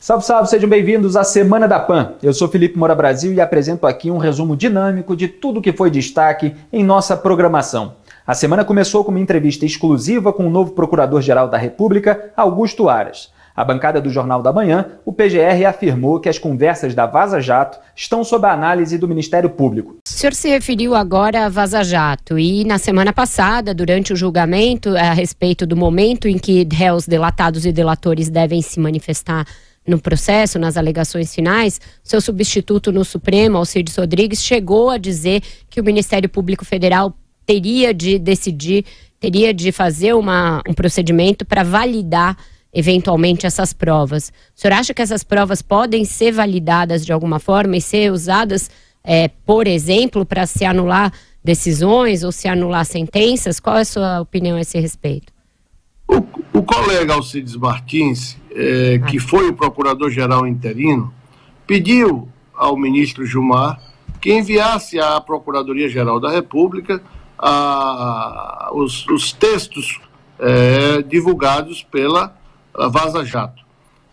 Salve, salve, sejam bem-vindos à Semana da PAN. Eu sou Felipe Moura Brasil e apresento aqui um resumo dinâmico de tudo que foi destaque em nossa programação. A semana começou com uma entrevista exclusiva com o novo Procurador-Geral da República, Augusto Aras. A bancada do Jornal da Manhã, o PGR afirmou que as conversas da Vaza Jato estão sob a análise do Ministério Público. O senhor se referiu agora à Vaza Jato e na semana passada, durante o julgamento, a respeito do momento em que réus delatados e delatores devem se manifestar no processo, nas alegações finais, seu substituto no Supremo, Alcides Rodrigues, chegou a dizer que o Ministério Público Federal teria de decidir, teria de fazer um procedimento para validar eventualmente essas provas. O senhor acha que essas provas podem ser validadas de alguma forma e ser usadas, por exemplo, para se anular decisões ou se anular sentenças? Qual é a sua opinião a esse respeito? O colega Alcides Martins, que foi o procurador-geral interino, pediu ao ministro Gilmar que enviasse à Procuradoria-Geral da República os textos divulgados pela Vaza Jato,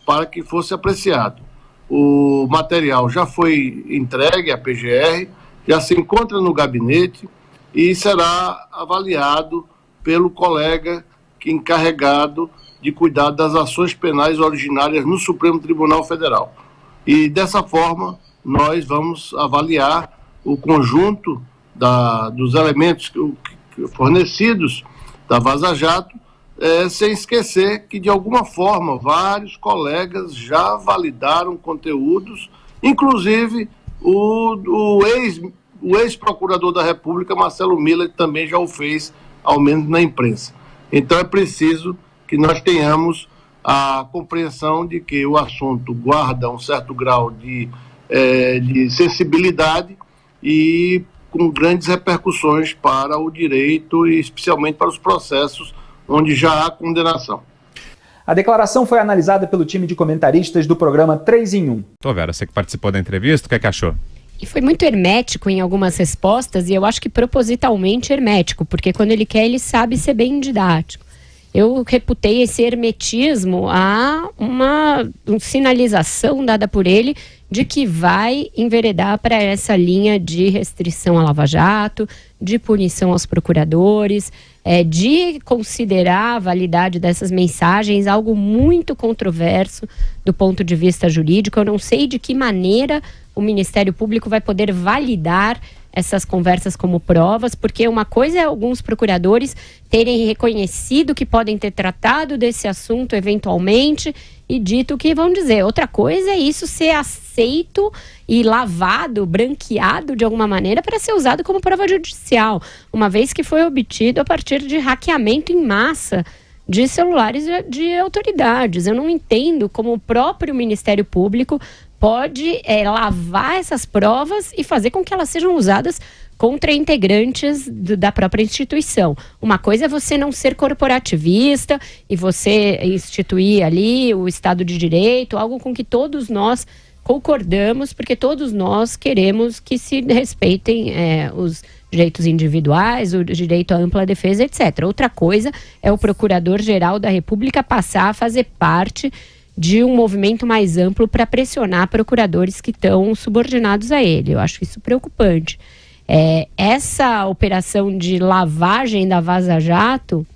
para que fosse apreciado. O material já foi entregue à PGR, já se encontra no gabinete e será avaliado pelo colega encarregado de cuidar das ações penais originárias no Supremo Tribunal Federal. E dessa forma nós vamos avaliar o conjunto dos elementos fornecidos da Vaza Jato, sem esquecer que, de alguma forma, vários colegas já validaram conteúdos, inclusive o ex-procurador da República, Marcelo Miller, também já o fez, ao menos na imprensa. Então é preciso que nós tenhamos a compreensão de que o assunto guarda um certo grau de sensibilidade e com grandes repercussões para o direito e especialmente para os processos onde já há condenação. A declaração foi analisada pelo time de comentaristas do programa 3 em 1. Vera, você que participou da entrevista, o que é que achou? E foi muito hermético em algumas respostas, e eu acho que propositalmente hermético, porque quando ele quer, ele sabe ser bem didático. Eu reputei esse hermetismo a uma sinalização dada por ele de que vai enveredar para essa linha de restrição à Lava Jato, de punição aos procuradores, de considerar a validade dessas mensagens algo muito controverso do ponto de vista jurídico. Eu não sei de que maneira o Ministério Público vai poder validar essas conversas como provas, porque uma coisa é alguns procuradores terem reconhecido que podem ter tratado desse assunto eventualmente e dito o que vão dizer. Outra coisa é isso ser aceito e lavado, branqueado de alguma maneira para ser usado como prova judicial, uma vez que foi obtido a partir de hackeamento em massa de celulares de autoridades. Eu não entendo como o próprio Ministério Público pode lavar essas provas e fazer com que elas sejam usadas contra integrantes da própria instituição. Uma coisa é você não ser corporativista e você instituir ali o Estado de Direito, algo com que todos nós concordamos, porque todos nós queremos que se respeitem os direitos individuais, o direito à ampla defesa, etc. Outra coisa é o Procurador-Geral da República passar a fazer parte de um movimento mais amplo para pressionar procuradores que estão subordinados a ele. Eu acho isso preocupante. Essa operação de lavagem da Vaza Jato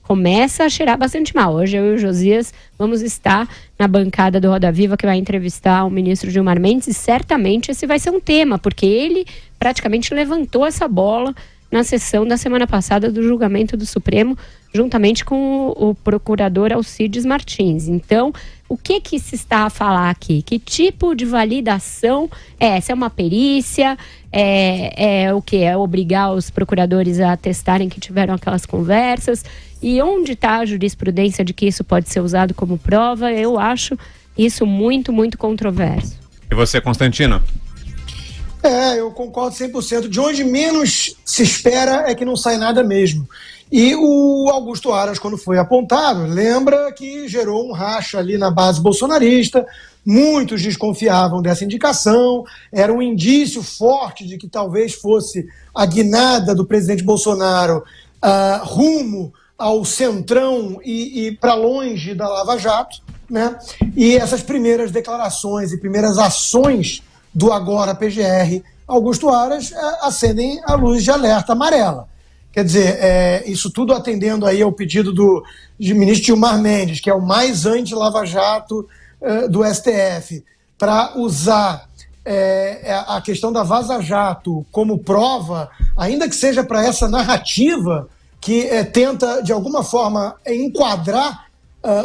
começa a cheirar bastante mal. Hoje eu e o Josias vamos estar na bancada do Roda Viva, que vai entrevistar o ministro Gilmar Mendes, e certamente esse vai ser um tema, porque ele praticamente levantou essa bola na sessão da semana passada do julgamento do Supremo, juntamente com o procurador Alcides Martins. Então, o que se está a falar aqui? Que tipo de validação é essa? É uma perícia? O que? É obrigar os procuradores a atestarem que tiveram aquelas conversas? E onde está a jurisprudência de que isso pode ser usado como prova? Eu acho isso muito, muito controverso. E você, Constantino? Eu concordo 100%. De onde menos se espera é que não sai nada mesmo. E o Augusto Aras, quando foi apontado, lembra que gerou um racha ali na base bolsonarista, muitos desconfiavam dessa indicação, era um indício forte de que talvez fosse a guinada do presidente Bolsonaro rumo ao centrão e para longe da Lava Jato. né? E essas primeiras declarações e primeiras ações do agora PGR Augusto Aras acendem a luz de alerta amarela. Quer dizer, isso tudo atendendo aí ao pedido do ministro Gilmar Mendes, que é o mais anti-Lava Jato do STF, para usar a questão da Vaza Jato como prova, ainda que seja para essa narrativa que tenta, de alguma forma, enquadrar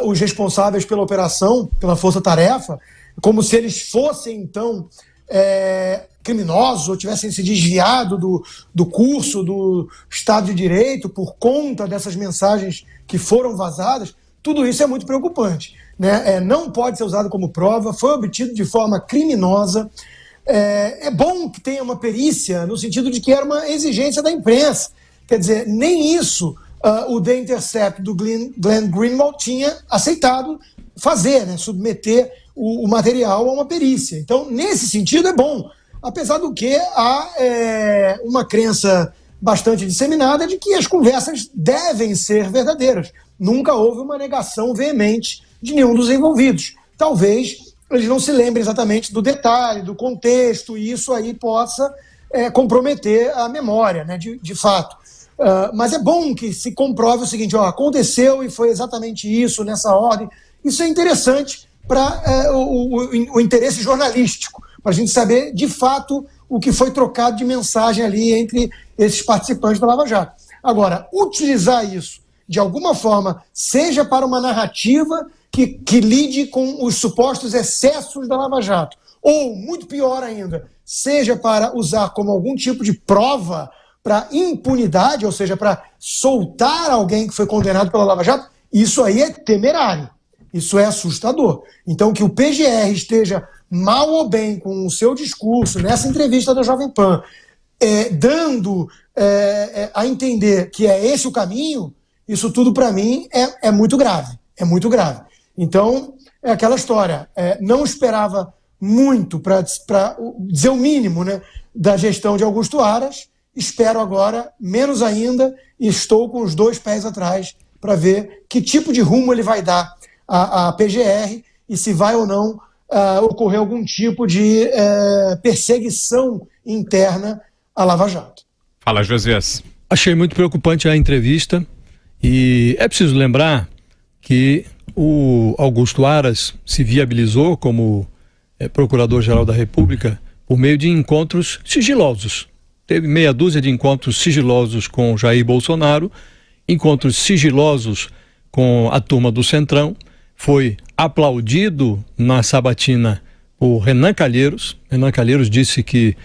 os responsáveis pela operação, pela força-tarefa, como se eles fossem, então, criminosos ou tivessem se desviado do curso do Estado de Direito por conta dessas mensagens que foram vazadas. Tudo isso é muito preocupante, né? Não pode ser usado como prova, foi obtido de forma criminosa. É bom que tenha uma perícia, no sentido de que era uma exigência da imprensa. Quer dizer, nem isso o The Intercept do Glenn Greenwald tinha aceitado fazer, né? Submeter o material a uma perícia. Então, nesse sentido, é bom. Apesar do que há uma crença bastante disseminada de que as conversas devem ser verdadeiras. Nunca houve uma negação veemente de nenhum dos envolvidos. Talvez eles não se lembrem exatamente do detalhe, do contexto, e isso aí possa comprometer a memória, né, de fato. Mas é bom que se comprove o seguinte: aconteceu e foi exatamente isso, nessa ordem. Isso é interessante para o interesse jornalístico, para a gente saber, de fato, o que foi trocado de mensagem ali entre esses participantes da Lava Jato. Agora, utilizar isso, de alguma forma, seja para uma narrativa que lide com os supostos excessos da Lava Jato, ou, muito pior ainda, seja para usar como algum tipo de prova para impunidade, ou seja, para soltar alguém que foi condenado pela Lava Jato, isso aí é temerário. Isso é assustador. Então, que o PGR esteja mal ou bem com o seu discurso, nessa entrevista da Jovem Pan, dando a entender que é esse o caminho, isso tudo, para mim, é muito grave. É muito grave. Então, é aquela história. Não esperava muito, para dizer o mínimo, né, da gestão de Augusto Aras. Espero agora, menos ainda, e estou com os dois pés atrás para ver que tipo de rumo ele vai dar à PGR e se vai ou não ocorrer algum tipo de perseguição interna à Lava Jato. Fala, Josias. Achei muito preocupante a entrevista e é preciso lembrar que o Augusto Aras se viabilizou como Procurador-Geral da República por meio de encontros sigilosos. Teve meia dúzia de encontros sigilosos com Jair Bolsonaro, encontros sigilosos com a turma do Centrão. Foi aplaudido na sabatina por Renan Calheiros. Renan Calheiros disse que,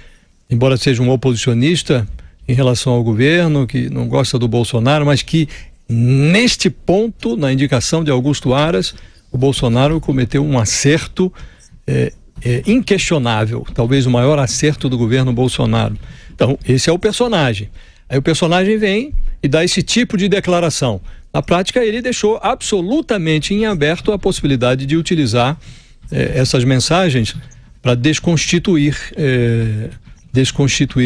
embora seja um oposicionista em relação ao governo, que não gosta do Bolsonaro, mas que neste ponto, na indicação de Augusto Aras, o Bolsonaro cometeu um acerto inquestionável, talvez o maior acerto do governo Bolsonaro. Então, esse é o personagem. Aí o personagem vem e dá esse tipo de declaração. Na prática, ele deixou absolutamente em aberto a possibilidade de utilizar essas mensagens para desconstituir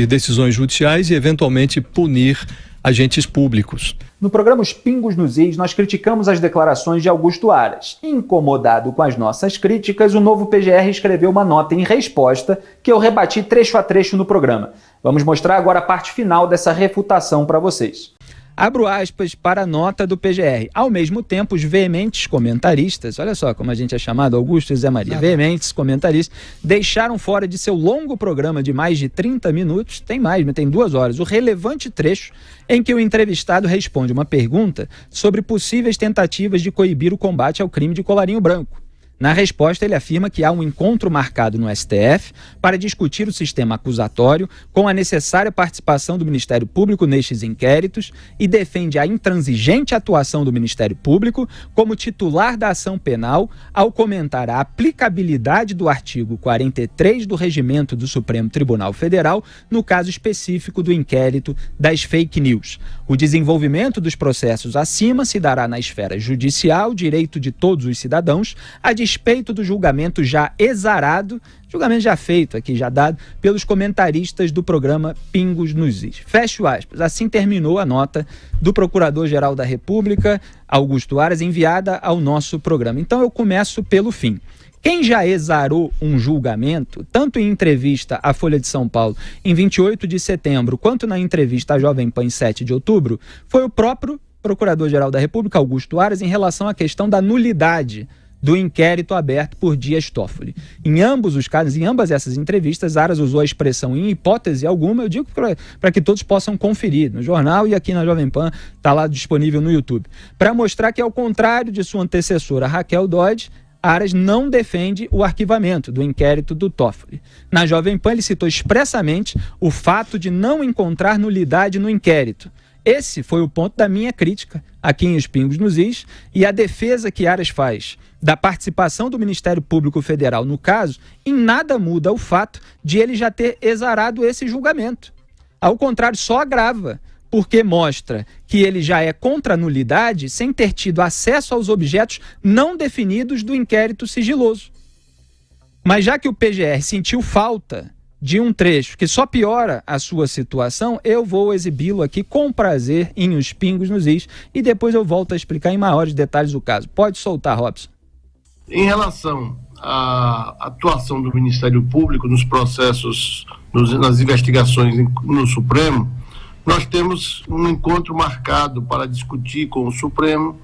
decisões judiciais e, eventualmente, punir agentes públicos. No programa Os Pingos nos Is, nós criticamos as declarações de Augusto Aras. Incomodado com as nossas críticas, o novo PGR escreveu uma nota em resposta que eu rebati trecho a trecho no programa. Vamos mostrar agora a parte final dessa refutação para vocês. Abro aspas para a nota do PGR. Ao mesmo tempo, os veementes comentaristas, olha só como a gente é chamado, Augusto e Zé Maria, veementes comentaristas, deixaram fora de seu longo programa de mais de 30 minutos, tem mais, mas tem 2 horas, o relevante trecho em que o entrevistado responde uma pergunta sobre possíveis tentativas de coibir o combate ao crime de colarinho branco. Na resposta, ele afirma que há um encontro marcado no STF para discutir o sistema acusatório com a necessária participação do Ministério Público nestes inquéritos e defende a intransigente atuação do Ministério Público como titular da ação penal ao comentar a aplicabilidade do artigo 43 do Regimento do Supremo Tribunal Federal no caso específico do inquérito das fake news. O desenvolvimento dos processos acima se dará na esfera judicial, direito de todos os cidadãos, a despeito do julgamento já exarado Julgamento já feito aqui, já dado pelos comentaristas do programa Pingos nos Is. Fecho aspas. Assim terminou a nota do Procurador-Geral da República, Augusto Aras, enviada ao nosso programa. Então eu começo pelo fim. Quem já exarou um julgamento, tanto em entrevista à Folha de São Paulo em 28 de setembro, quanto na entrevista à Jovem Pan em 7 de outubro, foi o próprio Procurador-Geral da República, Augusto Aras, em relação à questão da nulidade do inquérito aberto por Dias Toffoli. Em ambos os casos, em ambas essas entrevistas, Aras usou a expressão em hipótese alguma, eu digo para que todos possam conferir no jornal e aqui na Jovem Pan, está lá disponível no YouTube, para mostrar que, ao contrário de sua antecessora Raquel Dodge, Aras não defende o arquivamento do inquérito do Toffoli. Na Jovem Pan, ele citou expressamente o fato de não encontrar nulidade no inquérito. Esse foi o ponto da minha crítica aqui em Os Pingos nos Is, e a defesa que Aras faz da participação do Ministério Público Federal no caso, em nada muda o fato de ele já ter exarado esse julgamento. Ao contrário, só agrava, porque mostra que ele já é contra a nulidade sem ter tido acesso aos objetos não definidos do inquérito sigiloso. Mas já que o PGR sentiu falta de um trecho que só piora a sua situação, eu vou exibi-lo aqui com prazer em Os Pingos nos Is e depois eu volto a explicar em maiores detalhes o caso. Pode soltar, Robson. Em relação à atuação do Ministério Público nos processos, nas investigações no Supremo, nós temos um encontro marcado para discutir com o Supremo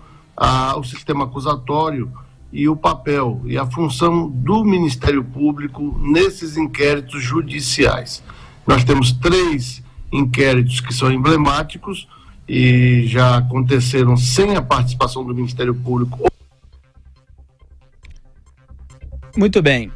o sistema acusatório e o papel e a função do Ministério Público nesses inquéritos judiciais. Nós temos 3 inquéritos que são emblemáticos e já aconteceram sem a participação do Ministério Público. Muito bem.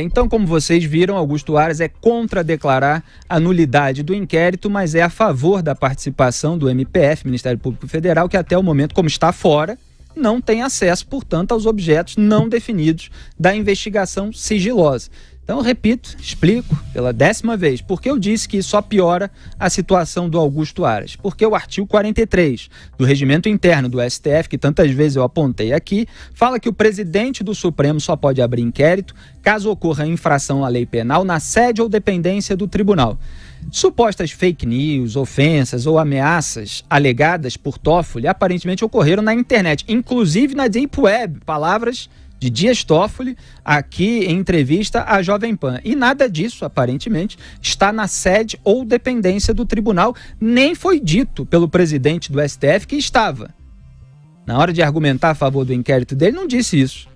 Então, como vocês viram, Augusto Aras é contra declarar a nulidade do inquérito, mas é a favor da participação do MPF, Ministério Público Federal, que até o momento, como está fora, não tem acesso, portanto, aos objetos não definidos da investigação sigilosa. Então, eu repito, explico pela 10ª vez, porque eu disse que isso só piora a situação do Augusto Aras. Porque o artigo 43 do Regimento Interno do STF, que tantas vezes eu apontei aqui, fala que o presidente do Supremo só pode abrir inquérito caso ocorra infração à lei penal na sede ou dependência do tribunal. Supostas fake news, ofensas ou ameaças alegadas por Toffoli aparentemente ocorreram na internet, inclusive na Deep Web, palavras de Dias Toffoli, aqui em entrevista à Jovem Pan. E nada disso, aparentemente, está na sede ou dependência do tribunal, nem foi dito pelo presidente do STF que estava. Na hora de argumentar a favor do inquérito dele, não disse isso.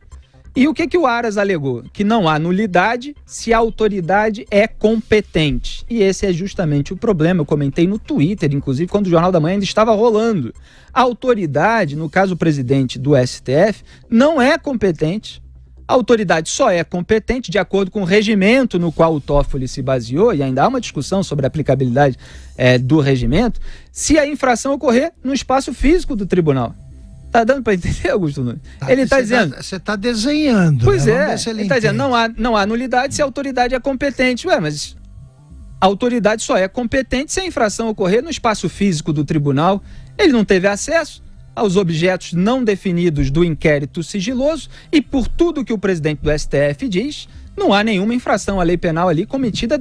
E o que o Aras alegou? Que não há nulidade se a autoridade é competente. E esse é justamente o problema. Eu comentei no Twitter, inclusive, quando o Jornal da Manhã ainda estava rolando. A autoridade, no caso o presidente do STF, não é competente. A autoridade só é competente de acordo com o regimento no qual o Toffoli se baseou, e ainda há uma discussão sobre a aplicabilidade do regimento, se a infração ocorrer no espaço físico do tribunal. Tá dando para entender, Augusto Nunes? Ele está dizendo... Você está desenhando. Pois é, ele está dizendo, não há nulidade se a autoridade é competente. Ué, mas a autoridade só é competente se a infração ocorrer no espaço físico do tribunal. Ele não teve acesso aos objetos não definidos do inquérito sigiloso e, por tudo que o presidente do STF diz, não há nenhuma infração à lei penal ali cometida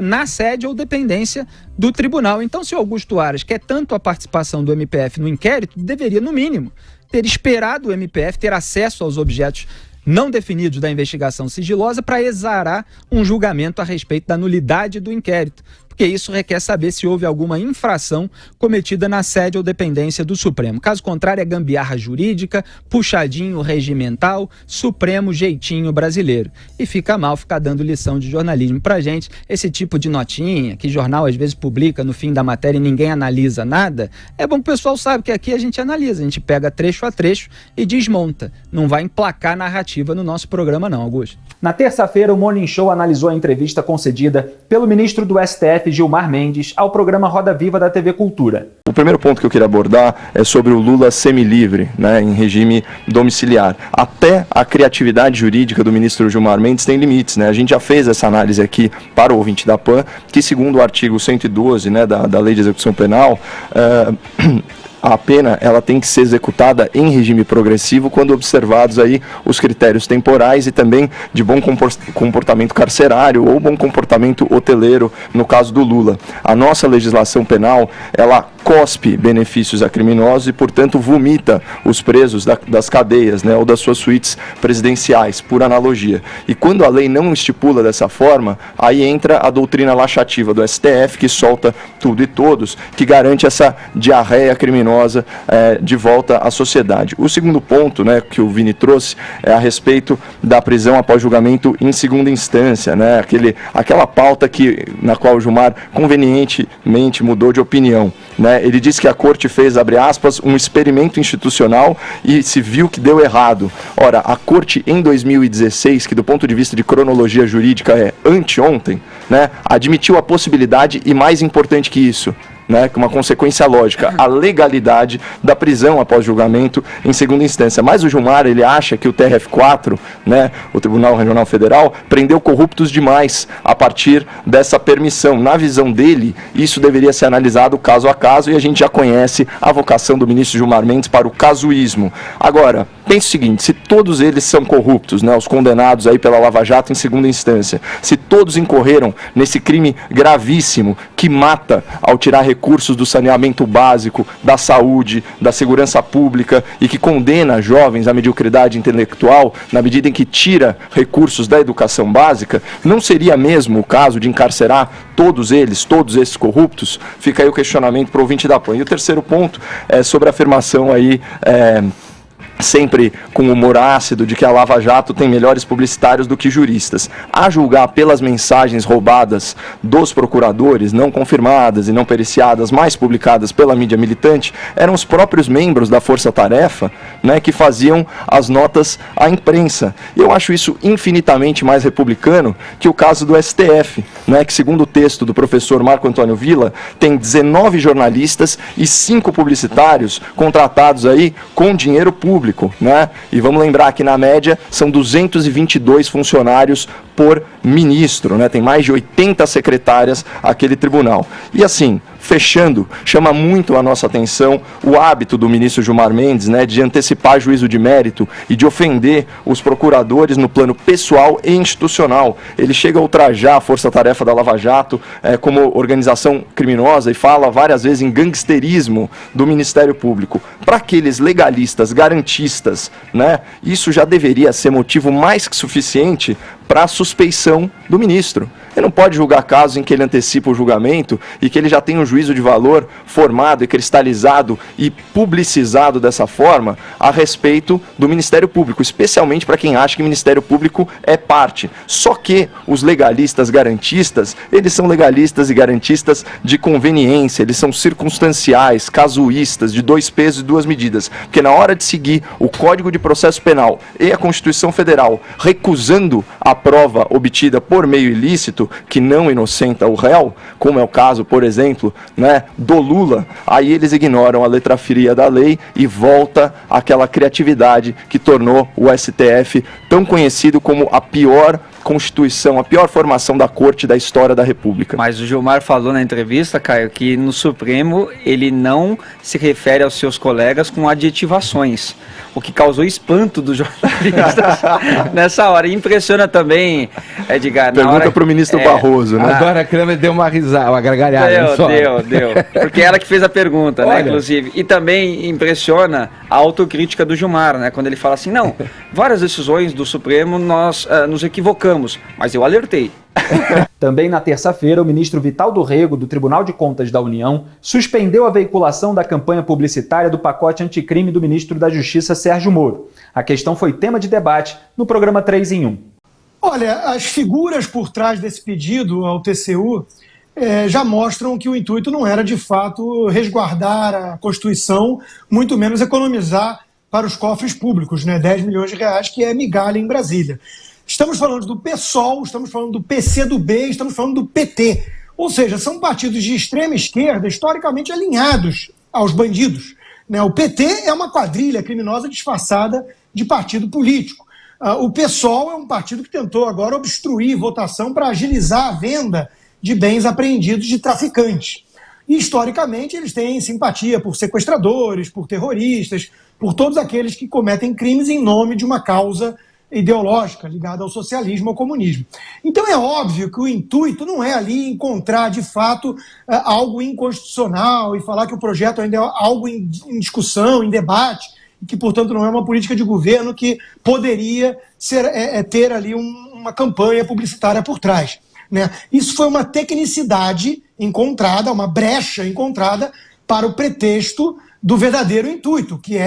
na sede ou dependência do tribunal. Então, se o Augusto Aras quer tanto a participação do MPF no inquérito, deveria, no mínimo, ter esperado o MPF ter acesso aos objetos não definidos da investigação sigilosa para exarar um julgamento a respeito da nulidade do inquérito, porque isso requer saber se houve alguma infração cometida na sede ou dependência do Supremo. Caso contrário, é gambiarra jurídica, puxadinho regimental, Supremo jeitinho brasileiro. E fica mal ficar dando lição de jornalismo pra gente, esse tipo de notinha que jornal às vezes publica no fim da matéria e ninguém analisa nada. É bom que o pessoal saiba que aqui a gente analisa, a gente pega trecho a trecho e desmonta. Não vai emplacar narrativa no nosso programa não, Augusto. Na terça-feira, o Morning Show analisou a entrevista concedida pelo ministro do STF, Gilmar Mendes, ao programa Roda Viva da TV Cultura. O primeiro ponto que eu queria abordar é sobre o Lula semilivre, em regime domiciliar. Até a criatividade jurídica do ministro Gilmar Mendes tem limites, A gente já fez essa análise aqui para o ouvinte da PAN, que segundo o artigo 112, da Lei de Execução Penal, a pena ela tem que ser executada em regime progressivo quando observados aí os critérios temporais e também de bom comportamento carcerário ou bom comportamento hoteleiro, no caso do Lula. A nossa legislação penal, ela cospe benefícios a criminosos e, portanto, vomita os presos das cadeias, né, ou das suas suítes presidenciais, por analogia. E quando a lei não estipula dessa forma, aí entra a doutrina laxativa do STF, que solta tudo e todos, que garante essa diarreia criminosa de volta à sociedade. O segundo ponto, né, que o Vini trouxe é a respeito da prisão após julgamento em segunda instância, né, aquela pauta na qual o Gilmar convenientemente mudou de opinião, né. Ele disse que a corte fez, abre aspas, um experimento institucional e se viu que deu errado. Ora, a corte em 2016, que do ponto de vista de cronologia jurídica é anteontem, né, admitiu a possibilidade e, mais importante que isso, né, uma consequência lógica, a legalidade da prisão após julgamento em segunda instância. Mas o Gilmar, ele acha que o TRF4, né, o Tribunal Regional Federal, prendeu corruptos demais a partir dessa permissão. Na visão dele, isso deveria ser analisado caso a caso e a gente já conhece a vocação do ministro Gilmar Mendes para o casuísmo. Agora, pense o seguinte, se todos eles são corruptos, né, os condenados aí pela Lava Jato em segunda instância, se todos incorreram nesse crime gravíssimo que mata ao tirar recursos do saneamento básico, da saúde, da segurança pública e que condena jovens à mediocridade intelectual na medida em que tira recursos da educação básica, não seria mesmo o caso de encarcerar todos esses corruptos? Fica aí o questionamento para o ouvinte da PAN. E o terceiro ponto é sobre a afirmação aí, sempre com humor ácido, de que a Lava Jato tem melhores publicitários do que juristas. A julgar pelas mensagens roubadas dos procuradores, não confirmadas e não periciadas, mas publicadas pela mídia militante, eram os próprios membros da Força Tarefa, né, que faziam as notas à imprensa. E eu acho isso infinitamente mais republicano que o caso do STF, né, que, segundo o texto do professor Marco Antônio Villa, tem 19 jornalistas e 5 publicitários contratados aí com dinheiro público. Né? E vamos lembrar que, na média, são 222 funcionários por ministro, né? Tem mais de 80 secretárias aquele tribunal. E assim, fechando, chama muito a nossa atenção o hábito do ministro Gilmar Mendes, né, de antecipar juízo de mérito e de ofender os procuradores no plano pessoal e institucional. Ele chega a ultrajar a força-tarefa da Lava Jato como organização criminosa e fala várias vezes em gangsterismo do Ministério Público. Para aqueles legalistas, garantistas, né, isso já deveria ser motivo mais que suficiente para a suspeição do ministro. Ele não pode julgar casos em que ele antecipa o julgamento e que ele já tem um juízo de valor formado e cristalizado e publicizado dessa forma a respeito do Ministério Público, especialmente para quem acha que o Ministério Público é parte. Só que os legalistas garantistas, eles são legalistas e garantistas de conveniência, eles são circunstanciais, casuístas, de 2 pesos e 2 medidas, porque na hora de seguir o Código de Processo Penal e a Constituição Federal, recusando a prova obtida por meio ilícito, que não inocenta o réu, como é o caso, por exemplo, né, do Lula, aí eles ignoram a letra fria da lei e volta aquela criatividade que tornou o STF tão conhecido como a pior Constituição, a pior formação da Corte da história da República. Mas o Gilmar falou na entrevista, Caio, que no Supremo ele não se refere aos seus colegas com adjetivações, o que causou espanto dos jornalistas nessa hora. E impressiona também, Edgar. Pergunta para o ministro Barroso, né? Agora a Kramer deu uma risada, uma gargalhada. Deu. Porque ela que fez a pergunta, né, inclusive. E também impressiona a autocrítica do Gilmar, né, quando ele fala assim, não, várias decisões do Supremo nós nos equivocamos, mas eu alertei. Também na terça-feira, o ministro Vital do Rego, do Tribunal de Contas da União, suspendeu a veiculação da campanha publicitária do pacote anticrime do ministro da Justiça, Sérgio Moro. A questão foi tema de debate no programa 3 em 1. Olha, as figuras por trás desse pedido ao TCU já mostram que o intuito não era, de fato, resguardar a Constituição, muito menos economizar para os cofres públicos, né? 10 milhões de reais, que é migalha em Brasília. Estamos falando do PSOL, estamos falando do PCdoB, estamos falando do PT. Ou seja, são partidos de extrema esquerda historicamente alinhados aos bandidos, né? O PT é uma quadrilha criminosa disfarçada de partido político. O PSOL é um partido que tentou agora obstruir votação para agilizar a venda de bens apreendidos de traficantes. E, historicamente, eles têm simpatia por sequestradores, por terroristas, por todos aqueles que cometem crimes em nome de uma causa ideológica ligada ao socialismo, ao comunismo. Então é óbvio que o intuito não é ali encontrar, de fato, algo inconstitucional e falar que o projeto ainda é algo em discussão, em debate, e que, portanto, não é uma política de governo que poderia ter ali uma campanha publicitária por trás, né? Isso foi uma tecnicidade encontrada, uma brecha encontrada para o pretexto do verdadeiro intuito, que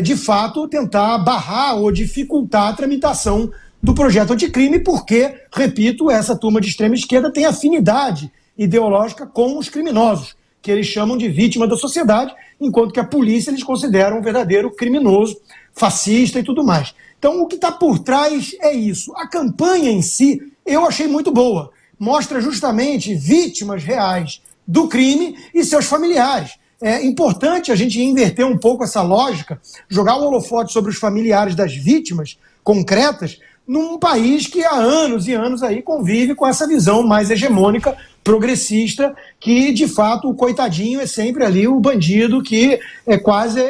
de fato, tentar barrar ou dificultar a tramitação do projeto anticrime, porque, repito, essa turma de extrema esquerda tem afinidade ideológica com os criminosos, que eles chamam de vítima da sociedade, enquanto que a polícia eles consideram um verdadeiro criminoso, fascista e tudo mais. Então, o que está por trás é isso. A campanha em si, eu achei muito boa. Mostra justamente vítimas reais do crime e seus familiares. É importante a gente inverter um pouco essa lógica, jogar o holofote sobre os familiares das vítimas concretas, num país que há anos e anos aí convive com essa visão mais hegemônica, progressista, que de fato o coitadinho é sempre ali o bandido que é quase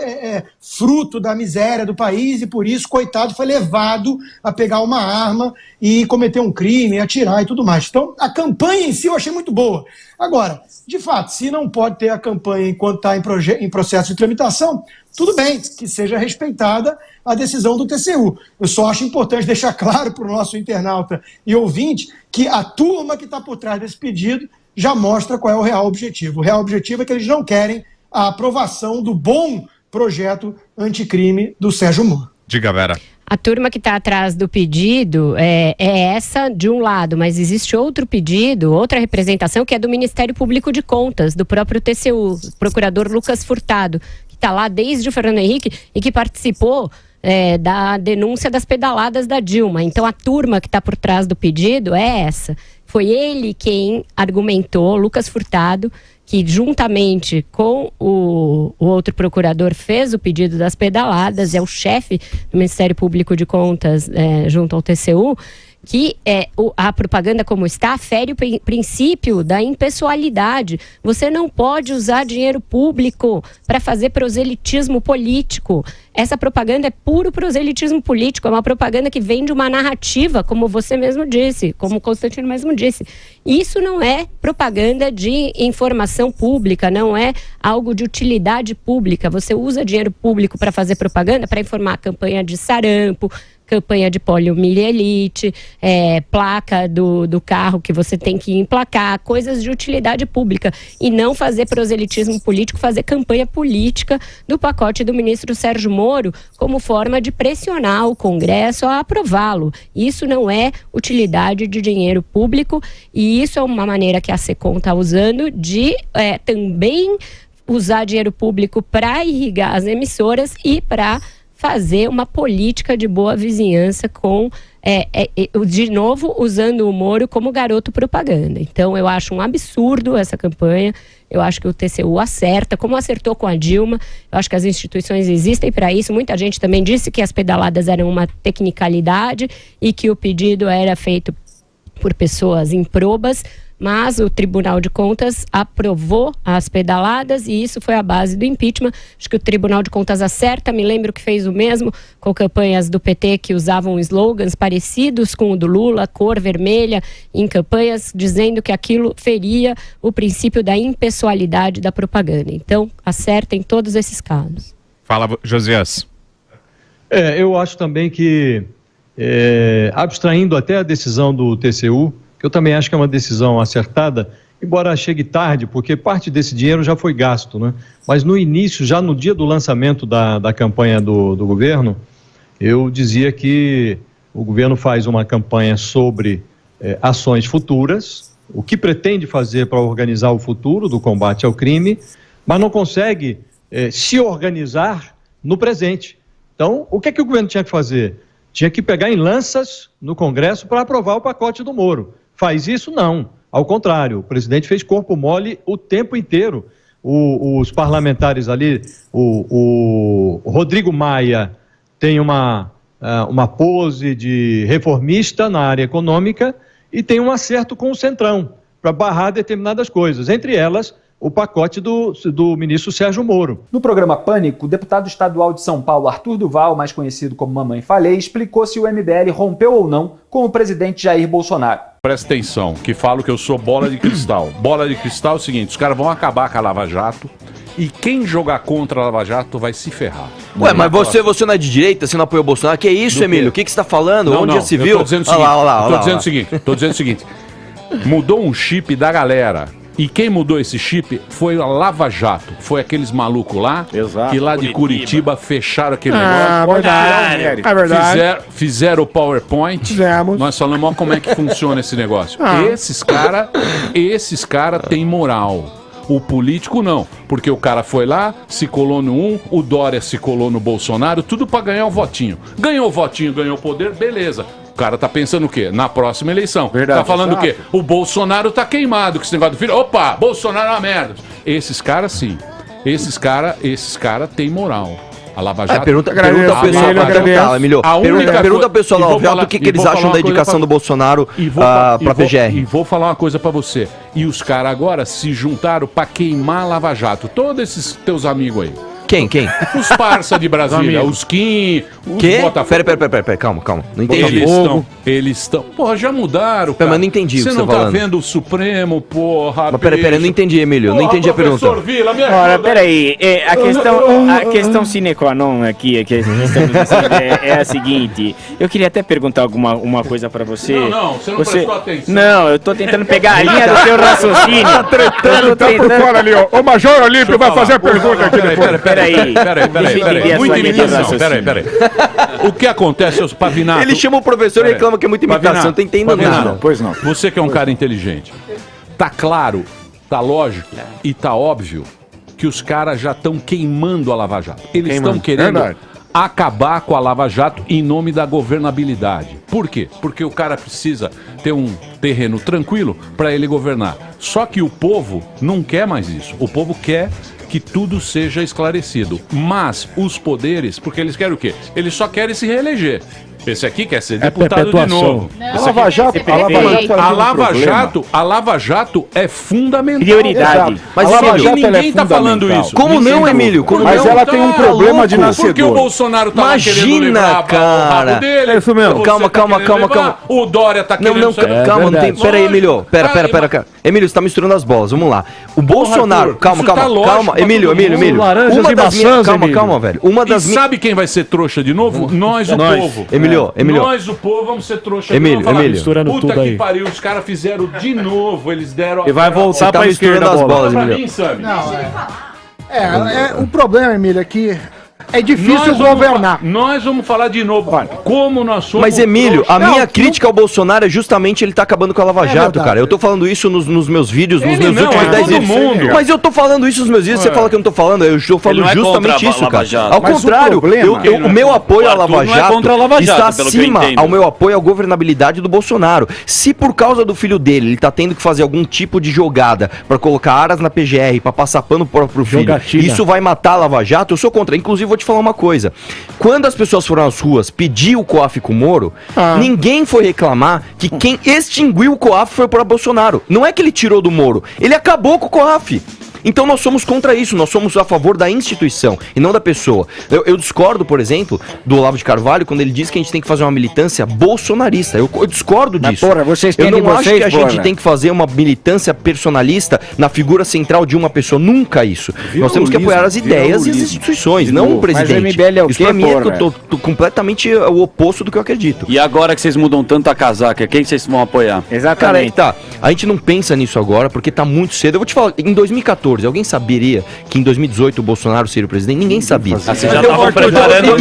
fruto da miséria do país e por isso, coitado, foi levado a pegar uma arma e cometer um crime, atirar e tudo mais. Então, a campanha em si eu achei muito boa. Agora, de fato, se não pode ter a campanha enquanto está em processo de tramitação, tudo bem, que seja respeitada a decisão do TCU. Eu só acho importante deixar claro para o nosso internauta e ouvinte que a turma que está por trás desse pedido já mostra qual é o real objetivo. O real objetivo é que eles não querem a aprovação do bom projeto anticrime do Sérgio Moro. Diga, Vera. A turma que está atrás do pedido é essa de um lado, mas existe outro pedido, outra representação que é do Ministério Público de Contas, do próprio TCU, o procurador Lucas Furtado, que está lá desde o Fernando Henrique e que participou da denúncia das pedaladas da Dilma. Então a turma que está por trás do pedido é essa. Foi ele quem argumentou, Lucas Furtado, que juntamente com o outro procurador fez o pedido das pedaladas, é o chefe do Ministério Público de Contas junto ao TCU, que a propaganda como está fere o princípio da impessoalidade. Você não pode usar dinheiro público para fazer proselitismo político. Essa propaganda é puro proselitismo político, é uma propaganda que vem de uma narrativa, como você mesmo disse, como o Constantino mesmo disse. Isso não é propaganda de informação pública, não é algo de utilidade pública. Você usa dinheiro público para fazer propaganda, para informar a campanha de sarampo, campanha de poliomielite, placa do carro que você tem que emplacar, coisas de utilidade pública, e não fazer proselitismo político, fazer campanha política do pacote do ministro Sérgio Moro como forma de pressionar o Congresso a aprová-lo. Isso não é utilidade de dinheiro público e isso é uma maneira que a SECOM está usando de também usar dinheiro público para irrigar as emissoras e para fazer uma política de boa vizinhança com, de novo, usando o Moro como garoto propaganda. Então, eu acho um absurdo essa campanha, eu acho que o TCU acerta, como acertou com a Dilma, eu acho que as instituições existem para isso. Muita gente também disse que as pedaladas eram uma tecnicalidade e que o pedido era feito por pessoas improbas, mas o Tribunal de Contas aprovou as pedaladas e isso foi a base do impeachment. Acho que o Tribunal de Contas acerta, me lembro que fez o mesmo com campanhas do PT que usavam slogans parecidos com o do Lula, cor vermelha, em campanhas, dizendo que aquilo feria o princípio da impessoalidade da propaganda. Então, acerta em todos esses casos. Fala, Josias. Eu acho também que, abstraindo até a decisão do TCU, eu também acho que é uma decisão acertada, embora chegue tarde, porque parte desse dinheiro já foi gasto, né? Mas no início, já no dia do lançamento da campanha do governo, eu dizia que o governo faz uma campanha sobre ações futuras, o que pretende fazer para organizar o futuro do combate ao crime, mas não consegue se organizar no presente. Então, o que é que o governo tinha que fazer? Tinha que pegar em lanças no Congresso para aprovar o pacote do Moro. Faz isso? Não. Ao contrário, o presidente fez corpo mole o tempo inteiro. Os parlamentares ali, o Rodrigo Maia tem uma pose de reformista na área econômica e tem um acerto com o Centrão para barrar determinadas coisas, entre elas o pacote do ministro Sérgio Moro. No programa Pânico, o deputado estadual de São Paulo, Arthur Duval, mais conhecido como Mamãe Falei, explicou se o MBL rompeu ou não com o presidente Jair Bolsonaro. Presta atenção, que falo que eu sou bola de cristal. Bola de cristal é o seguinte, os caras vão acabar com a Lava Jato e quem jogar contra a Lava Jato vai se ferrar. Ué, mas você não é de direita, você não apoia o Bolsonaro? Que isso, Emílio? O que você tá falando? Onde já se viu? Eu tô dizendo o seguinte, mudou um chip da galera. E quem mudou esse chip foi a Lava Jato. Foi aqueles malucos lá, que lá de Curitiba fecharam aquele negócio. É verdade. Fizeram o PowerPoint. Fizemos. Nós falamos como é que funciona esse negócio. Esses cara têm moral. O político não, porque o cara foi lá, se colou no o Dória se colou no Bolsonaro, tudo pra ganhar o votinho. Ganhou o votinho, ganhou o poder, beleza. O cara tá pensando o quê? Na próxima eleição. Verdade, tá falando o quê? O Bolsonaro tá queimado com esse negócio do filho. Opa, Bolsonaro é uma merda. Esses caras sim. Esses cara têm moral. A Lava Jato... Pergunta ao pessoal, Emílio. Pergunta ao pessoal da Lava Jato o que eles acham da indicação do Bolsonaro pra PGR. E vou falar uma coisa pra você. E os caras agora se juntaram pra queimar a Lava Jato. Todos esses teus amigos aí. Quem? Os parça de Brasília, os Kim, os Botafogo. Pera, calma. Não entendi. Eles estão... Porra, já mudaram, cara. Mas não entendi o que você não tá vendo o Supremo, porra. Mas pera, não entendi, Emílio. Não entendi a pergunta. Vila, Ora, peraí. A questão sine qua non aqui, é a seguinte. Eu queria até perguntar uma coisa pra você. Não, você não prestou atenção. Não, eu tô tentando pegar a linha do seu raciocínio. Tá tretando, tá por fora ali, ó. O Major Olímpio vai fazer a pergunta aqui depois. Peraí. Muita imitação. Peraí. O que acontece, Pavinato? Ele chama o professor e reclama que é muita imitação. Não tô entendendo nada. Pois não. Você que é um cara inteligente. Tá claro, tá lógico e tá óbvio que os caras já estão queimando a Lava Jato. Eles estão querendo acabar com a Lava Jato em nome da governabilidade. Por quê? Porque o cara precisa ter um terreno tranquilo para ele governar. Só que o povo não quer mais isso. O povo quer que tudo seja esclarecido. Mas os poderes, porque eles querem o quê? Eles só querem se reeleger. Esse aqui quer ser deputado de novo. A Lava Jato é fundamental. Prioridade. Mas ninguém tá falando isso. Como não, Emílio? Mas ela tem um problema de nascedor. Porque o Bolsonaro tá lá querendo levar o rabo dele. É isso mesmo. Calma. O Dória tá querendo... Calma, não tem... Pera aí, Emílio. Pera. Emílio, você tá misturando as bolas. Vamos lá. O Bolsonaro... Calma. Emílio. Calma, velho. E sabe quem vai ser trouxa de novo? Nós, o povo. Emílio. Nós, o povo, vamos ser trouxa. Emílio. Misturando tudo aí. Pariu, os caras fizeram de novo. Eles deram... E vai voltar pra esquerda as bolas, Emílio. O problema, Emílio, é que é difícil governar. Nós vamos falar de novo. Como nós somos... Mas, Emílio, a minha crítica ao Bolsonaro é justamente ele tá acabando com a Lava Jato, cara. Eu tô falando isso nos meus vídeos, nos meus últimos 10 vídeos. Mas eu tô falando isso nos meus vídeos, você fala que eu não tô falando, eu estou falando justamente isso, cara. Ao contrário, o meu apoio à Lava Jato está acima ao meu apoio à governabilidade do Bolsonaro. Se por causa do filho dele, ele tá tendo que fazer algum tipo de jogada pra colocar aras na PGR, pra passar pano pro filho, isso vai matar a Lava Jato, eu sou contra. Inclusive, vou te falar uma coisa. Quando as pessoas foram às ruas pedir o COAF com o Moro, ninguém foi reclamar que quem extinguiu o COAF foi o Bolsonaro. Não é que ele tirou do Moro, ele acabou com o COAF. Então nós somos contra isso, nós somos a favor da instituição e não da pessoa. Eu discordo, por exemplo, do Olavo de Carvalho quando ele diz que a gente tem que fazer uma militância bolsonarista. Eu discordo disso. Eu não acho que a gente tem que fazer uma militância personalista na figura central de uma pessoa. Nunca isso. Nós temos que apoiar as ideias e as instituições, não o presidente. Mas o MBL é o isso pra mim é tô completamente o oposto do que eu acredito. E agora que vocês mudam tanto a casaca, quem vocês vão apoiar? Exatamente. Cara, a gente não pensa nisso agora porque tá muito cedo. Eu vou te falar, em 2014, alguém saberia que em 2018 o Bolsonaro seria o presidente? Ninguém sabia. Você já estava preparando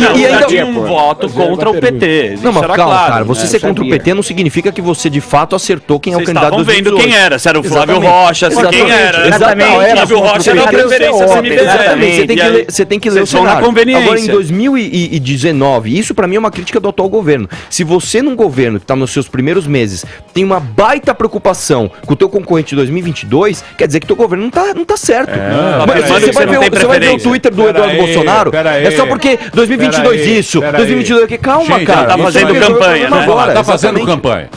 um voto contra o PT. Não, mas calma, cara. Você ser contra o PT não significa que você de fato acertou quem é o candidato do 2018. Vendo quem era. Se era o Flávio Rocha, se quem era. Exatamente. Flávio Rocha era a preferência exatamente. Você tem que ler o cenário. Agora, em 2019, isso pra mim é uma crítica do atual governo. Se você num governo que tá nos seus primeiros meses tem uma baita preocupação com o teu concorrente de 2022, quer dizer que teu governo não tá certo. Mas você vai ver o Twitter do Eduardo Bolsonaro, é só porque 2022 isso, 2022 aqui. Calma, gente, cara. tá fazendo campanha, né? Agora, tá fazendo campanha.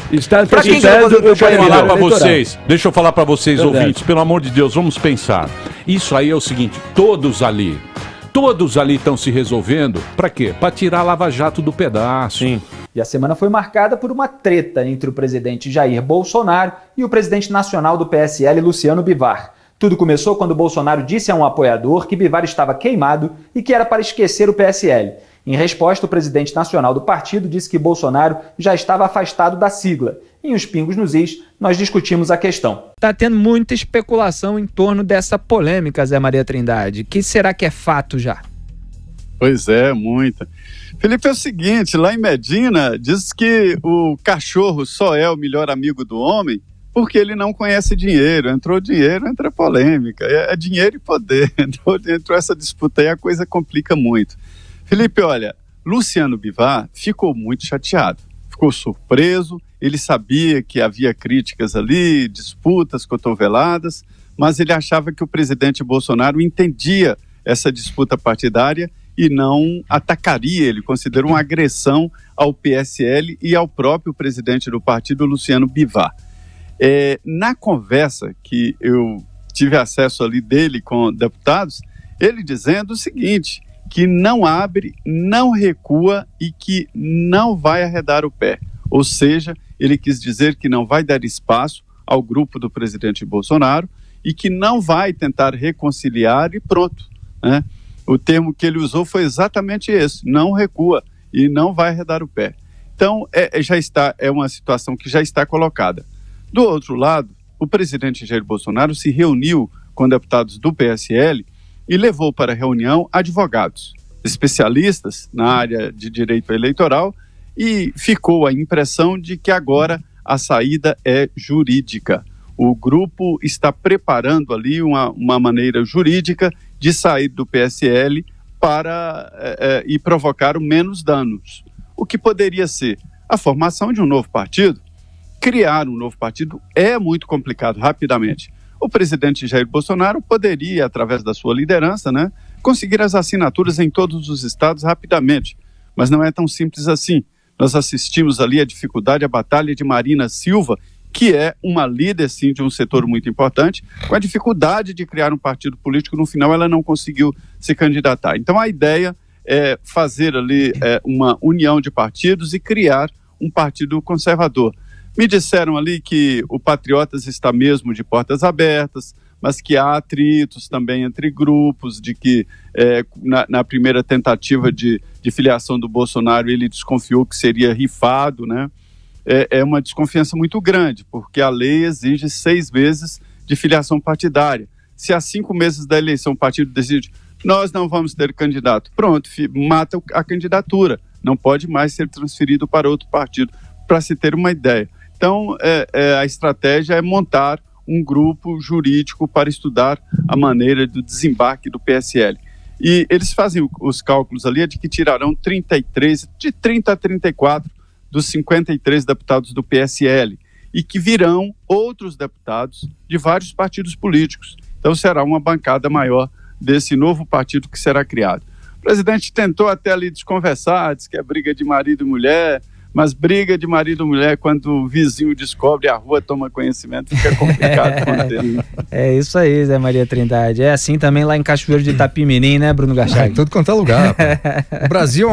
Pra quem tá fazendo campanha? Deixa eu falar pra vocês, ouvintes, pelo amor de Deus, vamos pensar. Isso aí é o seguinte, todos ali estão se resolvendo, pra quê? Pra tirar a Lava Jato do pedaço. Sim. E a semana foi marcada por uma treta entre o presidente Jair Bolsonaro e o presidente nacional do PSL, Luciano Bivar. Tudo começou quando Bolsonaro disse a um apoiador que Bivar estava queimado e que era para esquecer o PSL. Em resposta, o presidente nacional do partido disse que Bolsonaro já estava afastado da sigla. Em Os Pingos nos Is, nós discutimos a questão. Está tendo muita especulação em torno dessa polêmica, Zé Maria Trindade. Que será que é fato já? Pois é, muita. Felipe, é o seguinte, lá em Medina, diz que o cachorro só é o melhor amigo do homem porque ele não conhece dinheiro. Entrou dinheiro, entra polêmica. É dinheiro e poder. Entrou essa disputa aí, a coisa complica muito. Felipe, olha, Luciano Bivar ficou muito chateado, ficou surpreso, ele sabia que havia críticas ali, disputas, cotoveladas, mas ele achava que o presidente Bolsonaro entendia essa disputa partidária e não atacaria, ele considerou uma agressão ao PSL e ao próprio presidente do partido, Luciano Bivar. Na conversa que eu tive acesso ali dele com deputados, ele dizendo o seguinte, que não abre, não recua e que não vai arredar o pé. Ou seja, ele quis dizer que não vai dar espaço ao grupo do presidente Bolsonaro e que não vai tentar reconciliar e pronto, né? O termo que ele usou foi exatamente esse, não recua e não vai arredar o pé. Então, é uma situação que já está colocada. Do outro lado, o presidente Jair Bolsonaro se reuniu com deputados do PSL e levou para a reunião advogados, especialistas na área de direito eleitoral, e ficou a impressão de que agora a saída é jurídica. O grupo está preparando ali uma maneira jurídica de sair do PSL e provocar menos danos. O que poderia ser a formação de um novo partido. Criar um novo partido é muito complicado, rapidamente. O presidente Jair Bolsonaro poderia, através da sua liderança, né, conseguir as assinaturas em todos os estados rapidamente, mas não é tão simples assim. Nós assistimos ali a dificuldade, a batalha de Marina Silva, que é uma líder, sim, de um setor muito importante, com a dificuldade de criar um partido político. No final, ela não conseguiu se candidatar. Então, a ideia é fazer ali uma união de partidos e criar um partido conservador. Me disseram ali que o Patriotas está mesmo de portas abertas, mas que há atritos também entre grupos, de que na primeira tentativa de filiação do Bolsonaro ele desconfiou que seria rifado, né? É uma desconfiança muito grande, porque a lei exige 6 meses de filiação partidária. Se há 5 meses da eleição o partido decide, nós não vamos ter candidato, pronto, mata a candidatura, não pode mais ser transferido para outro partido, para se ter uma ideia. Então, a estratégia é montar um grupo jurídico para estudar a maneira do desembarque do PSL. E eles fazem os cálculos ali de que tirarão 33, de 30 a 34 dos 53 deputados do PSL e que virão outros deputados de vários partidos políticos. Então será uma bancada maior desse novo partido que será criado. O presidente tentou até ali desconversar, disse que é briga de marido e mulher, mas briga de marido e mulher, quando o vizinho descobre, a rua toma conhecimento, fica complicado conter. É isso aí, Zé Maria Trindade. É assim também lá em Cachoeiro de Itapimirim, né, Bruno Gachag? Em tudo quanto é lugar. O Brasil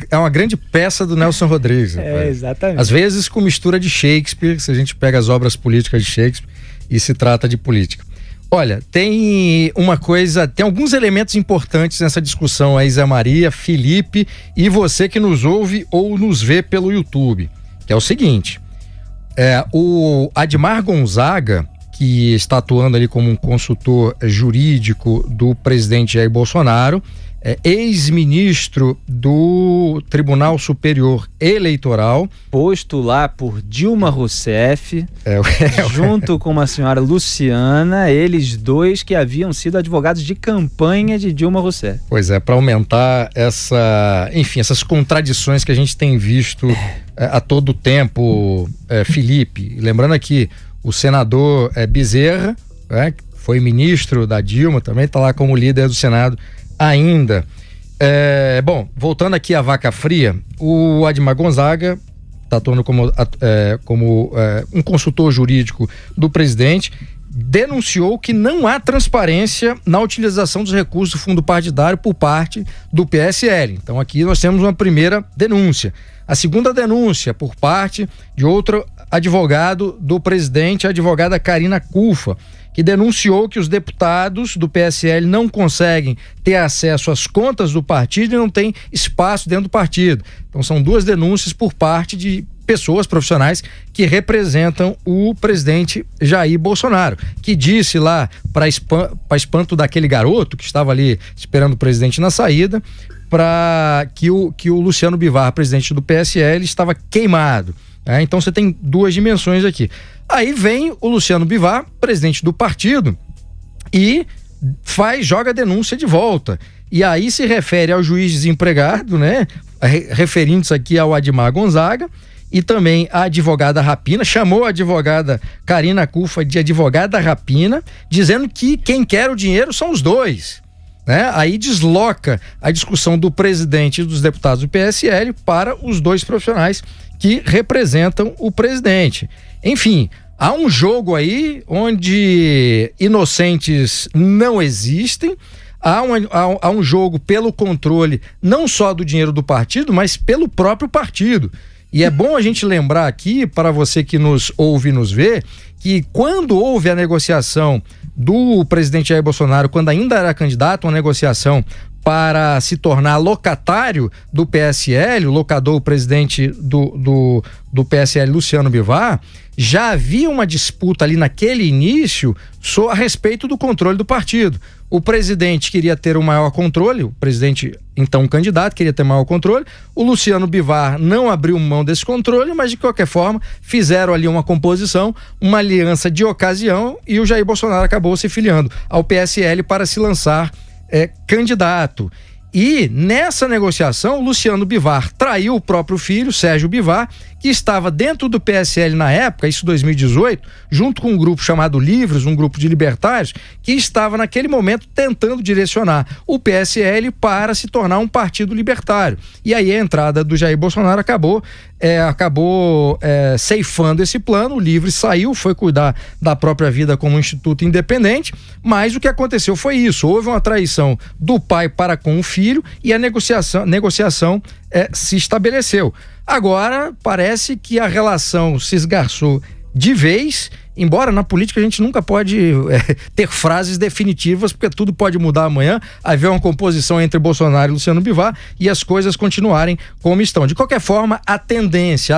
é uma grande peça do Nelson Rodrigues. Exatamente. Às vezes com mistura de Shakespeare, se a gente pega as obras políticas de Shakespeare e se trata de política. Olha, tem alguns elementos importantes nessa discussão aí, Zé Maria, Felipe e você que nos ouve ou nos vê pelo YouTube, que é o seguinte, o Admar Gonzaga, que está atuando ali como um consultor jurídico do presidente Jair Bolsonaro, ex-ministro do Tribunal Superior Eleitoral, posto lá por Dilma Rousseff, junto com uma senhora Luciana, eles dois que haviam sido advogados de campanha de Dilma Rousseff. Pois é, para aumentar essas contradições que a gente tem visto a todo tempo, Felipe. Lembrando aqui, o senador Bezerra, foi ministro da Dilma, também está lá como líder do Senado ainda. Bom, voltando aqui à vaca fria, o Admar Gonzaga está atuando como um consultor jurídico do presidente, denunciou que não há transparência na utilização dos recursos do fundo partidário por parte do PSL. Então aqui nós temos uma primeira denúncia. A segunda denúncia por parte de outro advogado do presidente, a advogada Karina Cufa, que denunciou que os deputados do PSL não conseguem ter acesso às contas do partido e não tem espaço dentro do partido. Então são duas denúncias por parte de pessoas profissionais que representam o presidente Jair Bolsonaro, que disse lá, para espanto daquele garoto que estava ali esperando o presidente na saída, para que o Luciano Bivar, presidente do PSL, estava queimado. Então você tem duas dimensões aqui. Aí vem o Luciano Bivar, presidente do partido, e joga a denúncia de volta. E aí se refere ao juiz desempregado, né? Referindo-se aqui ao Admar Gonzaga, e também a advogada Rapina, chamou a advogada Karina Cufa de advogada Rapina, dizendo que quem quer o dinheiro são os dois. Aí desloca a discussão do presidente e dos deputados do PSL para os dois profissionais que representam o presidente. Enfim, há um jogo aí onde inocentes não existem, há um jogo pelo controle não só do dinheiro do partido, mas pelo próprio partido. E é bom a gente lembrar aqui, para você que nos ouve e nos vê, que quando houve a negociação do presidente Jair Bolsonaro, quando ainda era candidato, uma negociação para se tornar locatário do PSL, o locador, o presidente do PSL, Luciano Bivar, já havia uma disputa ali naquele início a respeito do controle do partido. O presidente queria ter o maior controle, o presidente, então candidato, queria ter maior controle. O Luciano Bivar não abriu mão desse controle, mas de qualquer forma fizeram ali uma composição, uma aliança de ocasião, e o Jair Bolsonaro acabou se filiando ao PSL para se lançar candidato. E nessa negociação, o Luciano Bivar traiu o próprio filho, Sérgio Bivar, que estava dentro do PSL na época, isso 2018, junto com um grupo chamado Livres, um grupo de libertários, que estava naquele momento tentando direcionar o PSL para se tornar um partido libertário. E aí a entrada do Jair Bolsonaro acabou ceifando esse plano. O Livres saiu, foi cuidar da própria vida como um instituto independente, mas o que aconteceu foi isso: houve uma traição do pai para com o filho e a negociação se estabeleceu. Agora parece que a relação se esgarçou de vez, embora na política a gente nunca pode ter frases definitivas, porque tudo pode mudar amanhã, haver uma composição entre Bolsonaro e Luciano Bivar e as coisas continuarem como estão. De qualquer forma, a tendência,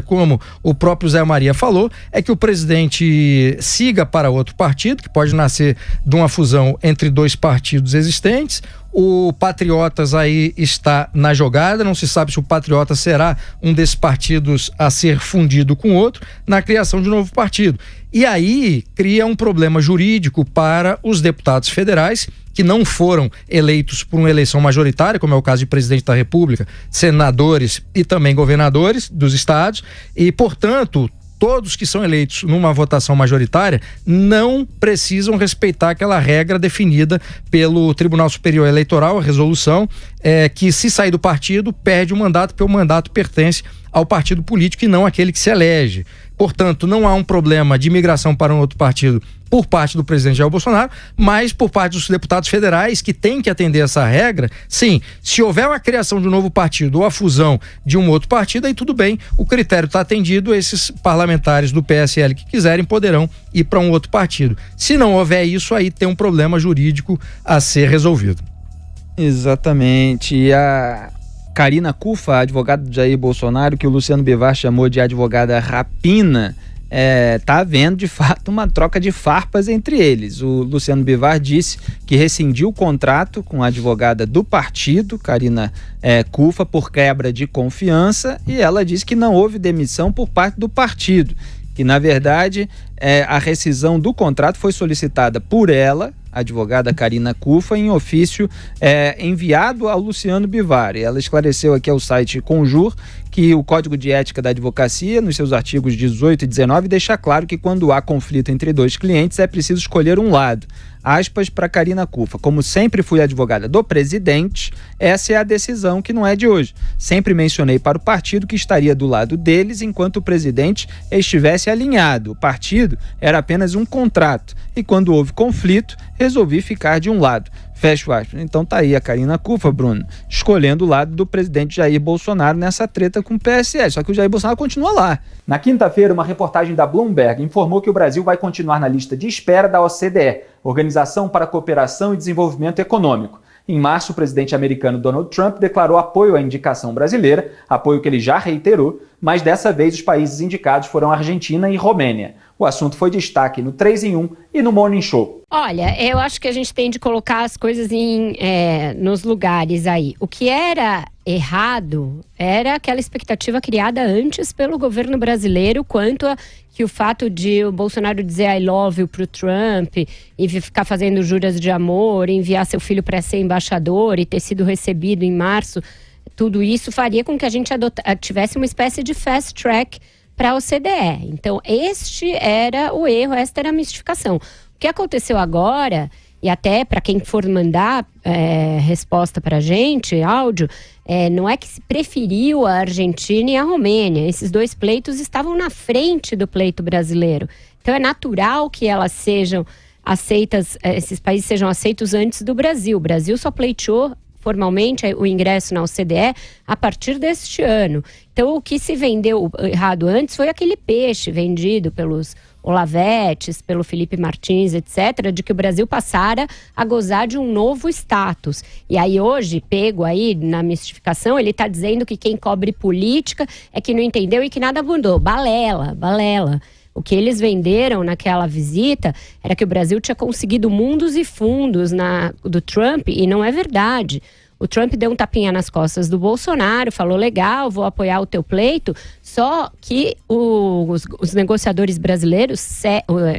como o próprio Zé Maria falou, é que o presidente siga para outro partido, que pode nascer de uma fusão entre dois partidos existentes. O Patriotas aí está na jogada, não se sabe se o Patriotas será um desses partidos a ser fundido com outro na criação de um novo partido. E aí cria um problema jurídico para os deputados federais que não foram eleitos por uma eleição majoritária, como é o caso de presidente da República, senadores e também governadores dos estados, e, portanto, todos que são eleitos numa votação majoritária não precisam respeitar aquela regra definida pelo Tribunal Superior Eleitoral, a resolução, que se sair do partido, perde o mandato, porque o mandato pertence ao partido político e não àquele que se elege. Portanto, não há um problema de migração para um outro partido por parte do presidente Jair Bolsonaro, mas por parte dos deputados federais que têm que atender essa regra. Sim, se houver uma criação de um novo partido ou a fusão de um outro partido, aí tudo bem, o critério está atendido, esses parlamentares do PSL que quiserem poderão ir para um outro partido. Se não houver isso, aí tem um problema jurídico a ser resolvido. Exatamente. E a Karina Cufa, advogada do Jair Bolsonaro, que o Luciano Bivar chamou de advogada rapina, está havendo de fato uma troca de farpas entre eles. O Luciano Bivar disse que rescindiu o contrato com a advogada do partido, Karina Cufa, por quebra de confiança, e ela disse que não houve demissão por parte do partido, que na verdade a rescisão do contrato foi solicitada por ela, a advogada Karina Cufa, em ofício enviado ao Luciano Bivar. Ela esclareceu aqui ao site Conjur que o Código de Ética da Advocacia, nos seus artigos 18 e 19, deixa claro que quando há conflito entre dois clientes é preciso escolher um lado. Aspas para Karina Cufa: como sempre fui advogada do presidente, essa é a decisão que não é de hoje. Sempre mencionei para o partido que estaria do lado deles enquanto o presidente estivesse alinhado. O partido era apenas um contrato e quando houve conflito, resolvi ficar de um lado. Fecha aspas. Então tá aí a Karina Cufa, Bruno, escolhendo o lado do presidente Jair Bolsonaro nessa treta com o PSL. Só que o Jair Bolsonaro continua lá. Na quinta-feira, uma reportagem da Bloomberg informou que o Brasil vai continuar na lista de espera da OCDE, Organização para a Cooperação e Desenvolvimento Econômico. Em março, o presidente americano Donald Trump declarou apoio à indicação brasileira, apoio que ele já reiterou, mas dessa vez os países indicados foram Argentina e Romênia. O assunto foi destaque no 3 em 1 e no Morning Show. Olha, eu acho que a gente tem de colocar as coisas nos lugares aí. O que era errado era aquela expectativa criada antes pelo governo brasileiro quanto a que o fato de o Bolsonaro dizer I love you pro Trump e ficar fazendo juras de amor, enviar seu filho para ser embaixador e ter sido recebido em março, tudo isso faria com que a gente tivesse uma espécie de fast track para a OCDE. Então, este era o erro, esta era a mistificação. O que aconteceu agora, e até para quem for mandar resposta para a gente, áudio, não é que se preferiu a Argentina e a Romênia. Esses dois pleitos estavam na frente do pleito brasileiro. Então é natural que elas sejam aceitas, esses países sejam aceitos antes do Brasil. O Brasil só pleiteou formalmente o ingresso na OCDE a partir deste ano. Então o que se vendeu errado antes foi aquele peixe vendido pelos Olavetes, pelo Felipe Martins, etc., de que o Brasil passara a gozar de um novo status. E aí hoje, pego aí na mistificação, ele está dizendo que quem cobre política é que não entendeu e que nada mudou. Balela, balela. O que eles venderam naquela visita era que o Brasil tinha conseguido mundos e fundos do Trump, e não é verdade. O Trump deu um tapinha nas costas do Bolsonaro, falou legal, vou apoiar o teu pleito, só que os negociadores brasileiros,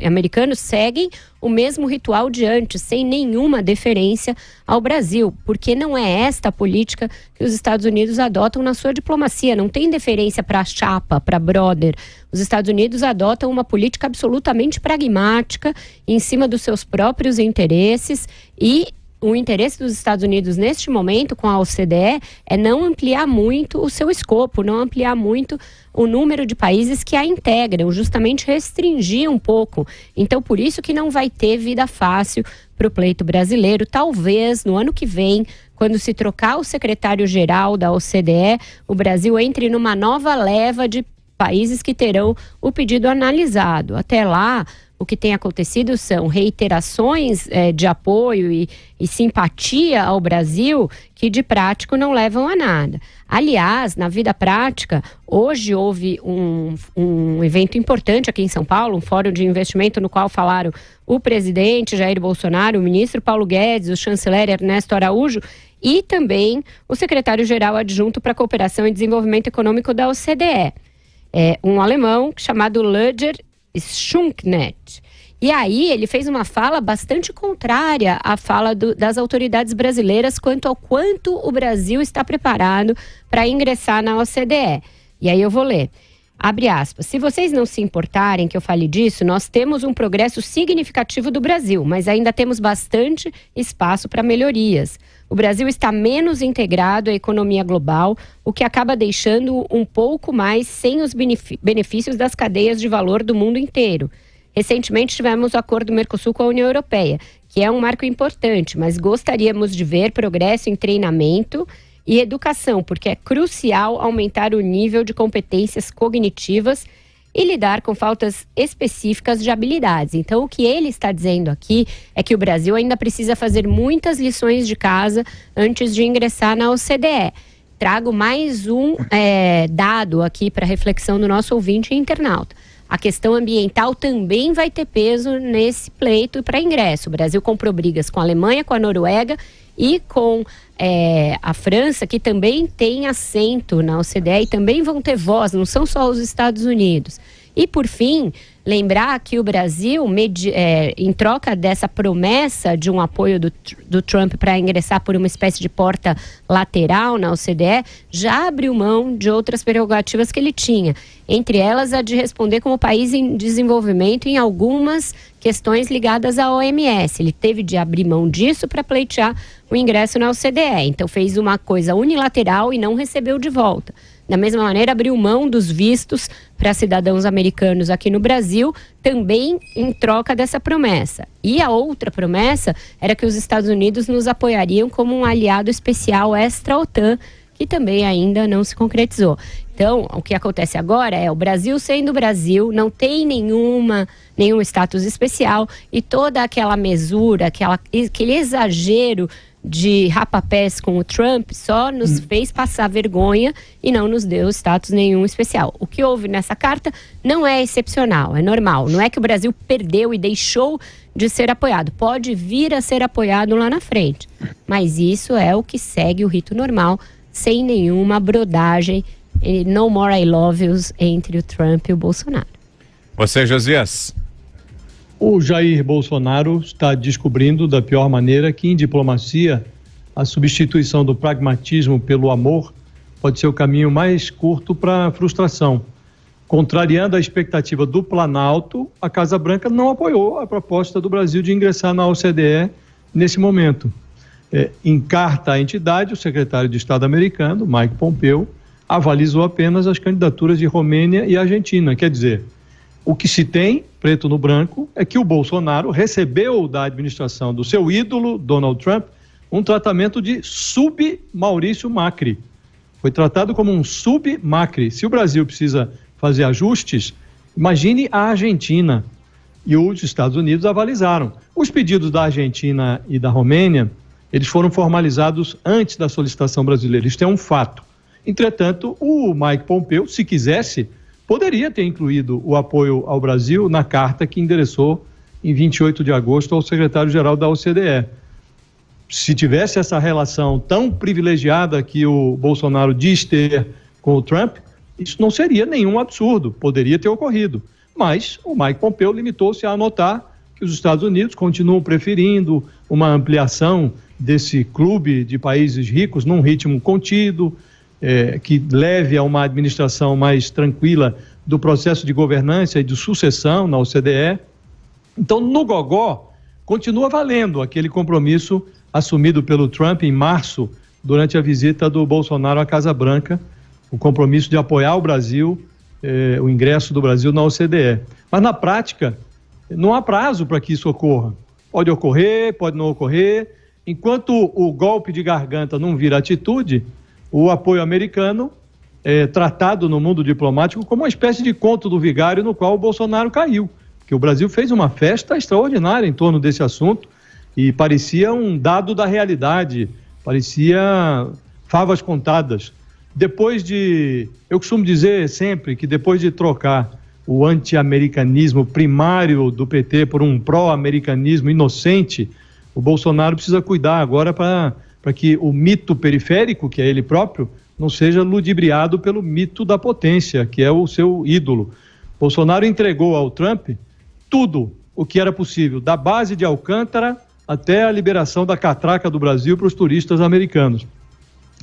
americanos, seguem o mesmo ritual de antes, sem nenhuma deferência ao Brasil, porque não é esta a política que os Estados Unidos adotam na sua diplomacia, não tem deferência para chapa, para brother. Os Estados Unidos adotam uma política absolutamente pragmática, em cima dos seus próprios interesses, e o interesse dos Estados Unidos neste momento com a OCDE é não ampliar muito o seu escopo, não ampliar muito o número de países que a integram, justamente restringir um pouco. Então, por isso que não vai ter vida fácil para o pleito brasileiro. Talvez no ano que vem, quando se trocar o secretário-geral da OCDE, o Brasil entre numa nova leva de países que terão o pedido analisado. Até lá, o que tem acontecido são reiterações de apoio e simpatia ao Brasil que de prático não levam a nada. Aliás, na vida prática, hoje houve um evento importante aqui em São Paulo, um fórum de investimento no qual falaram o presidente Jair Bolsonaro, o ministro Paulo Guedes, o chanceler Ernesto Araújo e também o secretário-geral adjunto para a Cooperação e Desenvolvimento Econômico da OCDE. Um alemão chamado Ludger Schunknet. E aí ele fez uma fala bastante contrária à fala das autoridades brasileiras quanto ao quanto o Brasil está preparado para ingressar na OCDE. E aí eu vou ler. Abre aspas. Se vocês não se importarem que eu fale disso, nós temos um progresso significativo do Brasil, mas ainda temos bastante espaço para melhorias. O Brasil está menos integrado à economia global, o que acaba deixando um pouco mais sem os benefícios das cadeias de valor do mundo inteiro. Recentemente tivemos o acordo do Mercosul com a União Europeia, que é um marco importante, mas gostaríamos de ver progresso em treinamento e educação, porque é crucial aumentar o nível de competências cognitivas e lidar com faltas específicas de habilidades. Então, o que ele está dizendo aqui é que o Brasil ainda precisa fazer muitas lições de casa antes de ingressar na OCDE. Trago mais um dado aqui para reflexão do nosso ouvinte e internauta. A questão ambiental também vai ter peso nesse pleito para ingresso. O Brasil comprou brigas com a Alemanha, com a Noruega e com a França, que também tem assento na OCDE e também vão ter voz, não são só os Estados Unidos. E, por fim, lembrar que o Brasil, em troca dessa promessa de um apoio do Trump para ingressar por uma espécie de porta lateral na OCDE, já abriu mão de outras prerrogativas que ele tinha. Entre elas, a de responder como país em desenvolvimento em algumas questões ligadas à OMS. Ele teve de abrir mão disso para pleitear o ingresso na OCDE. Então, fez uma coisa unilateral e não recebeu de volta. Da mesma maneira, abriu mão dos vistos para cidadãos americanos aqui no Brasil, também em troca dessa promessa. E a outra promessa era que os Estados Unidos nos apoiariam como um aliado especial extra-OTAN, que também ainda não se concretizou. Então, o que acontece agora é o Brasil sendo Brasil, não tem nenhum status especial, e toda aquela mesura, aquele exagero de rapapés com o Trump só nos fez passar vergonha e não nos deu status nenhum especial. O que houve nessa carta não é excepcional, é normal. Não é que o Brasil perdeu e deixou de ser apoiado. Pode vir a ser apoiado lá na frente. Mas isso é o que segue o rito normal, sem nenhuma brodagem, no more I love yous entre o Trump e o Bolsonaro. Você, Josias? O Jair Bolsonaro está descobrindo da pior maneira que em diplomacia a substituição do pragmatismo pelo amor pode ser o caminho mais curto para a frustração. Contrariando a expectativa do Planalto, a Casa Branca não apoiou a proposta do Brasil de ingressar na OCDE nesse momento. Em carta à entidade, o secretário de Estado americano, Mike Pompeo, avalizou apenas as candidaturas de Romênia e Argentina. Quer dizer, o que se tem, preto no branco, é que o Bolsonaro recebeu da administração do seu ídolo, Donald Trump, um tratamento de sub-Maurício Macri. Foi tratado como um sub-Macri. Se o Brasil precisa fazer ajustes, imagine a Argentina. E os Estados Unidos avalizaram. Os pedidos da Argentina e da Romênia, eles foram formalizados antes da solicitação brasileira. Isso é um fato. Entretanto, o Mike Pompeo, se quisesse, poderia ter incluído o apoio ao Brasil na carta que endereçou em 28 de agosto ao secretário-geral da OCDE. Se tivesse essa relação tão privilegiada que o Bolsonaro diz ter com o Trump, isso não seria nenhum absurdo, poderia ter ocorrido. Mas o Mike Pompeo limitou-se a anotar que os Estados Unidos continuam preferindo uma ampliação desse clube de países ricos num ritmo contido, que leve a uma administração mais tranquila do processo de governança e de sucessão na OCDE. Então, no gogó, continua valendo aquele compromisso assumido pelo Trump em março, durante a visita do Bolsonaro à Casa Branca, o compromisso de apoiar o Brasil, o ingresso do Brasil na OCDE. Mas, na prática, não há prazo para que isso ocorra. Pode ocorrer, pode não ocorrer. Enquanto o golpe de garganta não vira atitude, o apoio americano é tratado no mundo diplomático como uma espécie de conto do vigário no qual o Bolsonaro caiu. Porque o Brasil fez uma festa extraordinária em torno desse assunto e parecia um dado da realidade, parecia favas contadas. Eu costumo dizer sempre que depois de trocar o anti-americanismo primário do PT por um pró-americanismo inocente, o Bolsonaro precisa cuidar agora para que o mito periférico, que é ele próprio, não seja ludibriado pelo mito da potência, que é o seu ídolo. Bolsonaro entregou ao Trump tudo o que era possível, da base de Alcântara até a liberação da catraca do Brasil para os turistas americanos.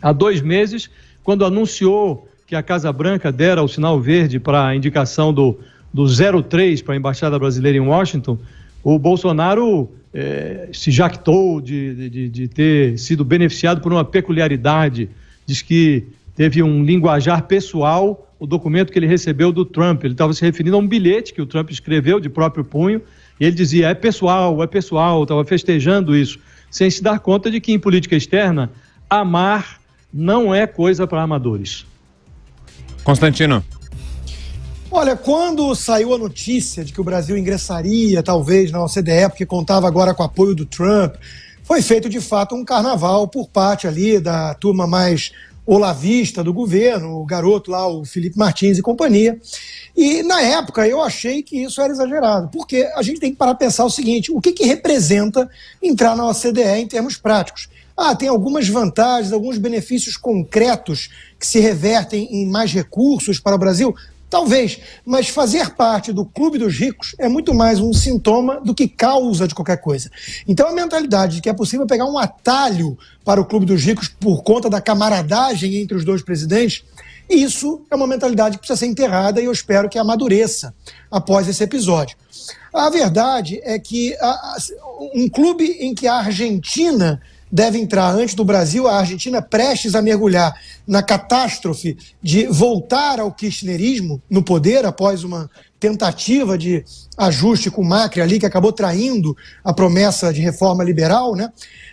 Há 2 meses, quando anunciou que a Casa Branca dera o sinal verde para a indicação do 03 para a Embaixada Brasileira em Washington, o Bolsonaro se jactou de ter sido beneficiado por uma peculiaridade. Diz que teve um linguajar pessoal, o documento que ele recebeu do Trump. Ele estava se referindo a um bilhete que o Trump escreveu de próprio punho, e ele dizia, é pessoal, estava festejando isso, sem se dar conta de que em política externa, amar não é coisa para amadores. Constantino. Olha, quando saiu a notícia de que o Brasil ingressaria, talvez, na OCDE, porque contava agora com o apoio do Trump, foi feito, de fato, um carnaval por parte ali da turma mais olavista do governo, o garoto lá, o Felipe Martins e companhia. E, na época, eu achei que isso era exagerado, porque a gente tem que parar para pensar o seguinte, o que representa entrar na OCDE em termos práticos? tem algumas vantagens, alguns benefícios concretos que se revertem em mais recursos para o Brasil. Talvez, mas fazer parte do clube dos ricos é muito mais um sintoma do que causa de qualquer coisa. Então a mentalidade de que é possível pegar um atalho para o clube dos ricos por conta da camaradagem entre os dois presidentes, isso é uma mentalidade que precisa ser enterrada e eu espero que amadureça após esse episódio. A verdade é que um clube em que a Argentina deve entrar antes do Brasil, a Argentina prestes a mergulhar na catástrofe de voltar ao kirchnerismo no poder após uma tentativa de ajuste com o Macri ali, que acabou traindo a promessa de reforma liberal, né?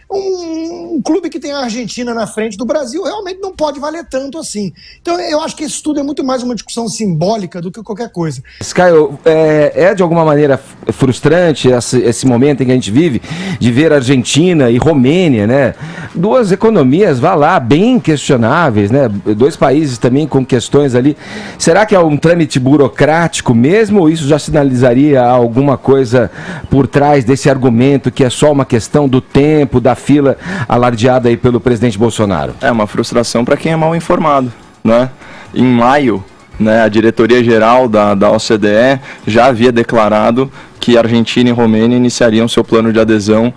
Um clube que tem a Argentina na frente do Brasil realmente não pode valer tanto assim. Então eu acho que isso tudo é muito mais uma discussão simbólica do que qualquer coisa. Caio, é de alguma maneira frustrante esse momento em que a gente vive, de ver Argentina e Romênia, né? Duas economias, vá lá, bem questionáveis, né? Dois países também com questões ali. Será que é um trâmite burocrático mesmo, ou isso já sinalizaria alguma coisa por trás desse argumento que é só uma questão do tempo, da fila alardeada aí pelo presidente Bolsonaro? É uma frustração para quem é mal informado, né? Em maio, né, a diretoria-geral da OCDE já havia declarado que Argentina e Romênia iniciariam seu plano de adesão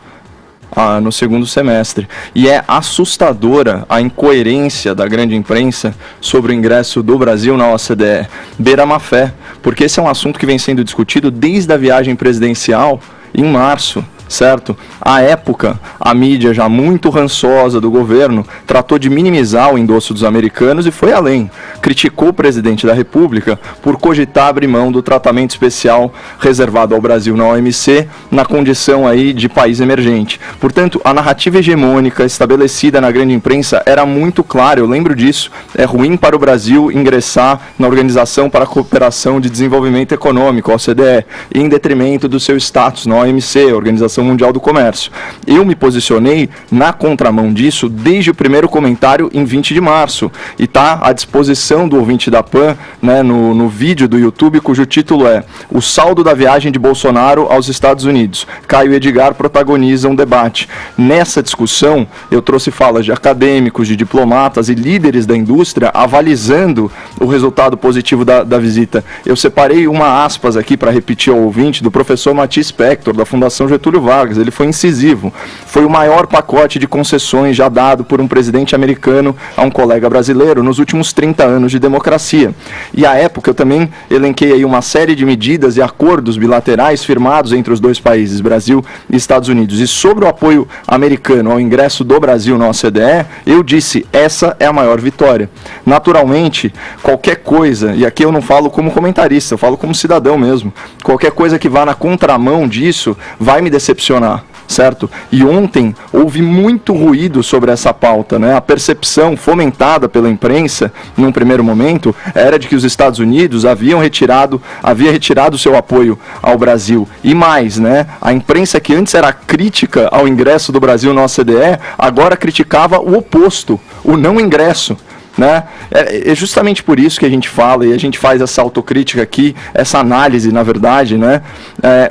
no segundo semestre. E é assustadora a incoerência da grande imprensa sobre o ingresso do Brasil na OCDE. Beira má fé, porque esse é um assunto que vem sendo discutido desde a viagem presidencial em março. Certo? À época, a mídia já muito rançosa do governo tratou de minimizar o endosso dos americanos e foi além. Criticou o presidente da República por cogitar abrir mão do tratamento especial reservado ao Brasil na OMC na condição aí de país emergente. Portanto, a narrativa hegemônica estabelecida na grande imprensa era muito clara, eu lembro disso. É ruim para o Brasil ingressar na Organização para a Cooperação de Desenvolvimento Econômico, OCDE, em detrimento do seu status na OMC, Organização Mundial do Comércio. Eu me posicionei na contramão disso desde o primeiro comentário em 20 de março e está à disposição do ouvinte da PAN, né, no vídeo do YouTube, cujo título é O Saldo da Viagem de Bolsonaro aos Estados Unidos. Caio e Edgar protagonizam um debate. Nessa discussão, eu trouxe falas de acadêmicos, de diplomatas e líderes da indústria avalizando o resultado positivo da visita. Eu separei uma aspas aqui para repetir ao ouvinte do professor Matias Spector, da Fundação Getúlio Vargas. Ele foi incisivo. Foi o maior pacote de concessões já dado por um presidente americano a um colega brasileiro nos últimos 30 anos de democracia. E à época eu também elenquei aí uma série de medidas e acordos bilaterais firmados entre os dois países, Brasil e Estados Unidos. E sobre o apoio americano ao ingresso do Brasil na OCDE, eu disse, essa é a maior vitória. Naturalmente, qualquer coisa, e aqui eu não falo como comentarista, eu falo como cidadão mesmo, qualquer coisa que vá na contramão disso vai me decepcionar, certo? E ontem houve muito ruído sobre essa pauta, né? A percepção fomentada pela imprensa, num primeiro momento, era de que os Estados Unidos havia retirado seu apoio ao Brasil. E mais, né? A imprensa que antes era crítica ao ingresso do Brasil na OCDE, agora criticava o oposto, o não ingresso. Né? É justamente por isso que a gente fala e a gente faz essa autocrítica aqui, essa análise, na verdade, né?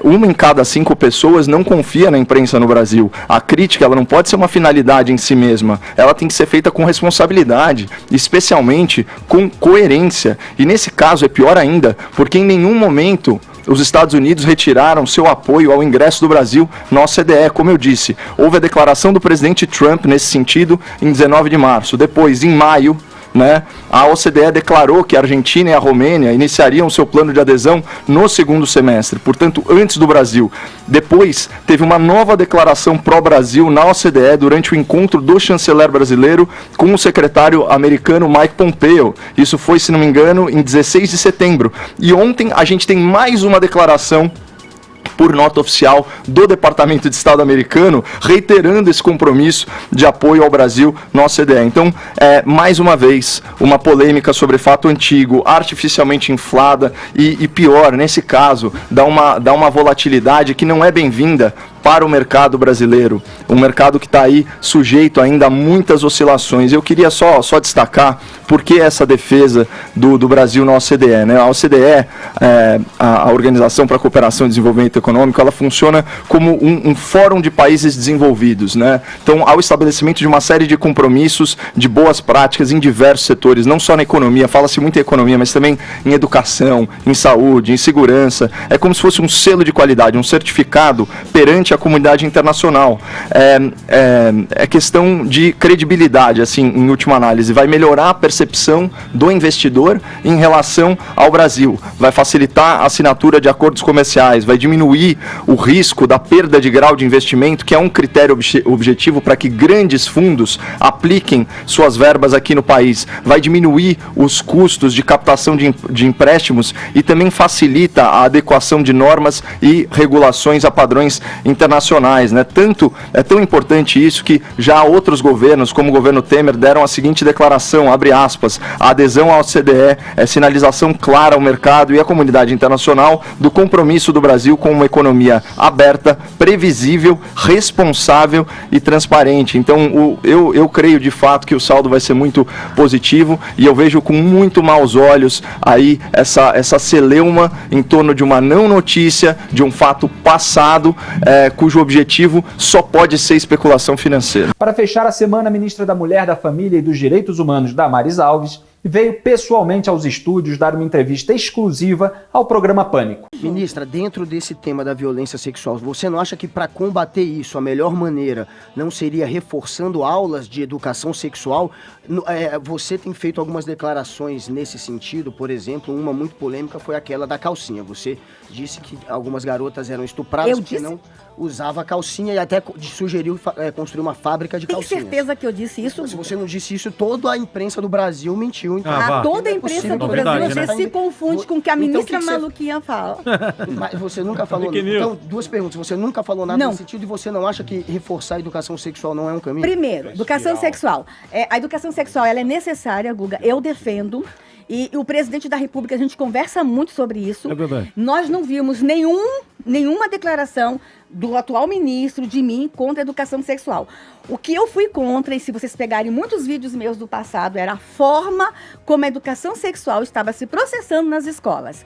Uma em cada 5 pessoas não confia na imprensa no Brasil. A crítica, ela não pode ser uma finalidade em si mesma, ela tem que ser feita com responsabilidade, especialmente com coerência. E nesse caso é pior ainda, porque em nenhum momento os Estados Unidos retiraram seu apoio ao ingresso do Brasil na OCDE. Como eu disse, houve a declaração do presidente Trump nesse sentido em 19 de março. Depois, em maio, né, a OCDE declarou que a Argentina e a Romênia iniciariam seu plano de adesão no segundo semestre, portanto, antes do Brasil. Depois, teve uma nova declaração pró-Brasil na OCDE durante o encontro do chanceler brasileiro com o secretário americano Mike Pompeo. Isso foi, se não me engano, em 16 de setembro. E ontem a gente tem mais uma declaração por nota oficial do Departamento de Estado americano, reiterando esse compromisso de apoio ao Brasil na OCDE. Então, mais uma vez, uma polêmica sobre fato antigo, artificialmente inflada e pior, nesse caso, dá uma volatilidade que não é bem-vinda para o mercado brasileiro, um mercado que está aí sujeito ainda a muitas oscilações. Eu queria só destacar por que essa defesa do Brasil na OCDE, né? A OCDE, a Organização para a Cooperação e Desenvolvimento Econômico, ela funciona como um fórum de países desenvolvidos, né? Então, ao estabelecimento de uma série de compromissos, de boas práticas em diversos setores, não só na economia, fala-se muito em economia, mas também em educação, em saúde, em segurança. É como se fosse um selo de qualidade, um certificado perante a comunidade internacional. É questão de credibilidade, assim, em última análise. Vai melhorar a percepção do investidor em relação ao Brasil. Vai facilitar a assinatura de acordos comerciais, vai diminuir o risco da perda de grau de investimento, que é um critério objetivo para que grandes fundos apliquem suas verbas aqui no país. Vai diminuir os custos de captação de empréstimos e também facilita a adequação de normas e regulações a padrões internacionais, né? É tão importante isso que já outros governos, como o governo Temer, deram a seguinte declaração, abre aspas, a adesão à OCDE é sinalização clara ao mercado e à comunidade internacional do compromisso do Brasil com uma economia aberta, previsível, responsável e transparente. Então, eu creio de fato que o saldo vai ser muito positivo e eu vejo com muito maus olhos aí essa celeuma em torno de uma não notícia, de um fato passado, cujo objetivo só pode ser especulação financeira. Para fechar a semana, a ministra da Mulher, da Família e dos Direitos Humanos, Damares Alves, veio pessoalmente aos estúdios dar uma entrevista exclusiva ao programa Pânico. Ministra, dentro desse tema da violência sexual, você não acha que para combater isso, a melhor maneira não seria reforçando aulas de educação sexual? Você tem feito algumas declarações nesse sentido, por exemplo, uma muito polêmica foi aquela da calcinha. Você disse que algumas garotas eram estupradas porque não usava calcinha e até sugeriu construir uma fábrica de calcinhas. Tem certeza que eu disse isso? Se você não disse isso, toda a imprensa do Brasil mentiu. Então. Toda a imprensa do Brasil, você se confunde com o que a ministra maluquinha fala. Mas você nunca falou... Então, duas perguntas. Você nunca falou nada nesse sentido e você não acha que reforçar a educação sexual não é um caminho? Primeiro, educação sexual. A educação sexual ela é necessária, Guga. Eu defendo. E o presidente da República, a gente conversa muito sobre isso. É verdade. Nós não vimos nenhuma declaração do atual ministro, de mim, contra a educação sexual. O que eu fui contra, e se vocês pegarem muitos vídeos meus do passado, era a forma como a educação sexual estava se processando nas escolas.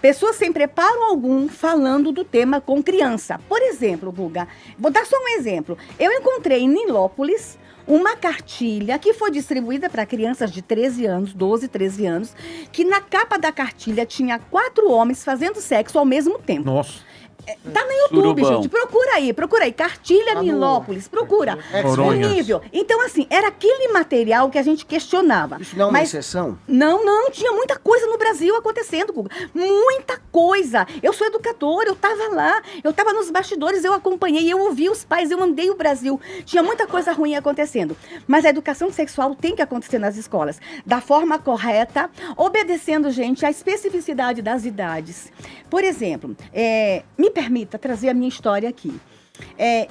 Pessoas sem preparo algum falando do tema com criança. Por exemplo, Guga, vou dar só um exemplo. Eu encontrei em Nilópolis uma cartilha que foi distribuída para crianças de 13 anos, 12, 13 anos, que na capa da cartilha tinha 4 homens fazendo sexo ao mesmo tempo. Nossa. Tá no YouTube, gente. Procura aí. Cartilha Nilópolis. Procura. Disponível. Então, assim, era aquele material que a gente questionava. Isso não é uma exceção? Não. Tinha muita coisa no Brasil acontecendo, Guga. Muita coisa. Eu sou educadora, eu tava lá. Eu tava nos bastidores, eu acompanhei, eu ouvi os pais, eu andei o Brasil. Tinha muita coisa ruim acontecendo. Mas a educação sexual tem que acontecer nas escolas. Da forma correta, obedecendo, gente, à especificidade das idades. Por exemplo, me permita trazer a minha história aqui.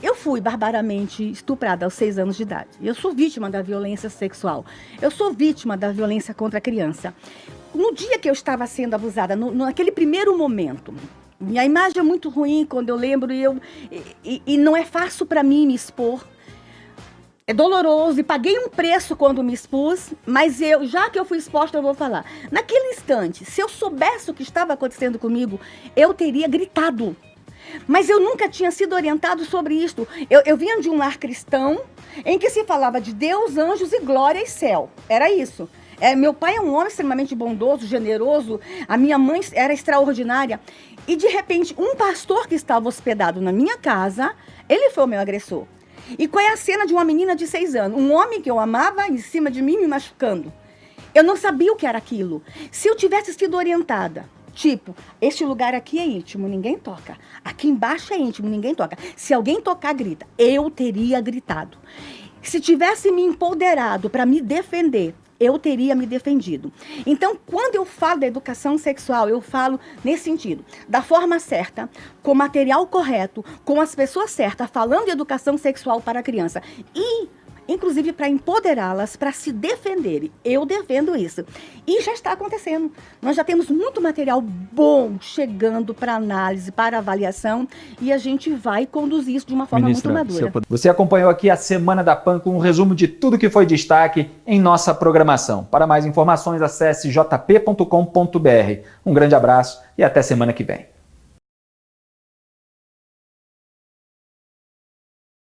Eu fui barbaramente estuprada aos 6 anos de idade. Eu sou vítima da violência sexual. Eu sou vítima da violência contra a criança. No dia que eu estava sendo abusada, naquele primeiro momento, minha imagem é muito ruim quando eu lembro e não é fácil para mim me expor. É doloroso e paguei um preço quando me expus, mas já que eu fui exposta, eu vou falar. Naquele instante, se eu soubesse o que estava acontecendo comigo, eu teria gritado. Mas eu nunca tinha sido orientado sobre isto. Eu vinha de um lar cristão em que se falava de Deus, anjos e glória e céu. Era isso. Meu pai é um homem extremamente bondoso, generoso. A minha mãe era extraordinária. E, de repente, um pastor que estava hospedado na minha casa, ele foi o meu agressor. E qual é a cena de uma menina de 6 anos? Um homem que eu amava em cima de mim me machucando. Eu não sabia o que era aquilo. Se eu tivesse sido orientada, tipo, este lugar aqui é íntimo, ninguém toca. Aqui embaixo é íntimo, ninguém toca. Se alguém tocar, grita. Eu teria gritado. Se tivesse me empoderado para me defender, eu teria me defendido. Então, quando eu falo da educação sexual, eu falo nesse sentido, da forma certa, com material correto, com as pessoas certas, falando de educação sexual para a criança. E inclusive para empoderá-las, para se defenderem. Eu defendo isso. E já está acontecendo. Nós já temos muito material bom chegando para análise, para avaliação, e a gente vai conduzir isso de uma forma muito madura. Você acompanhou aqui a Semana da PAN com um resumo de tudo que foi destaque em nossa programação. Para mais informações, acesse jp.com.br. Um grande abraço e até semana que vem.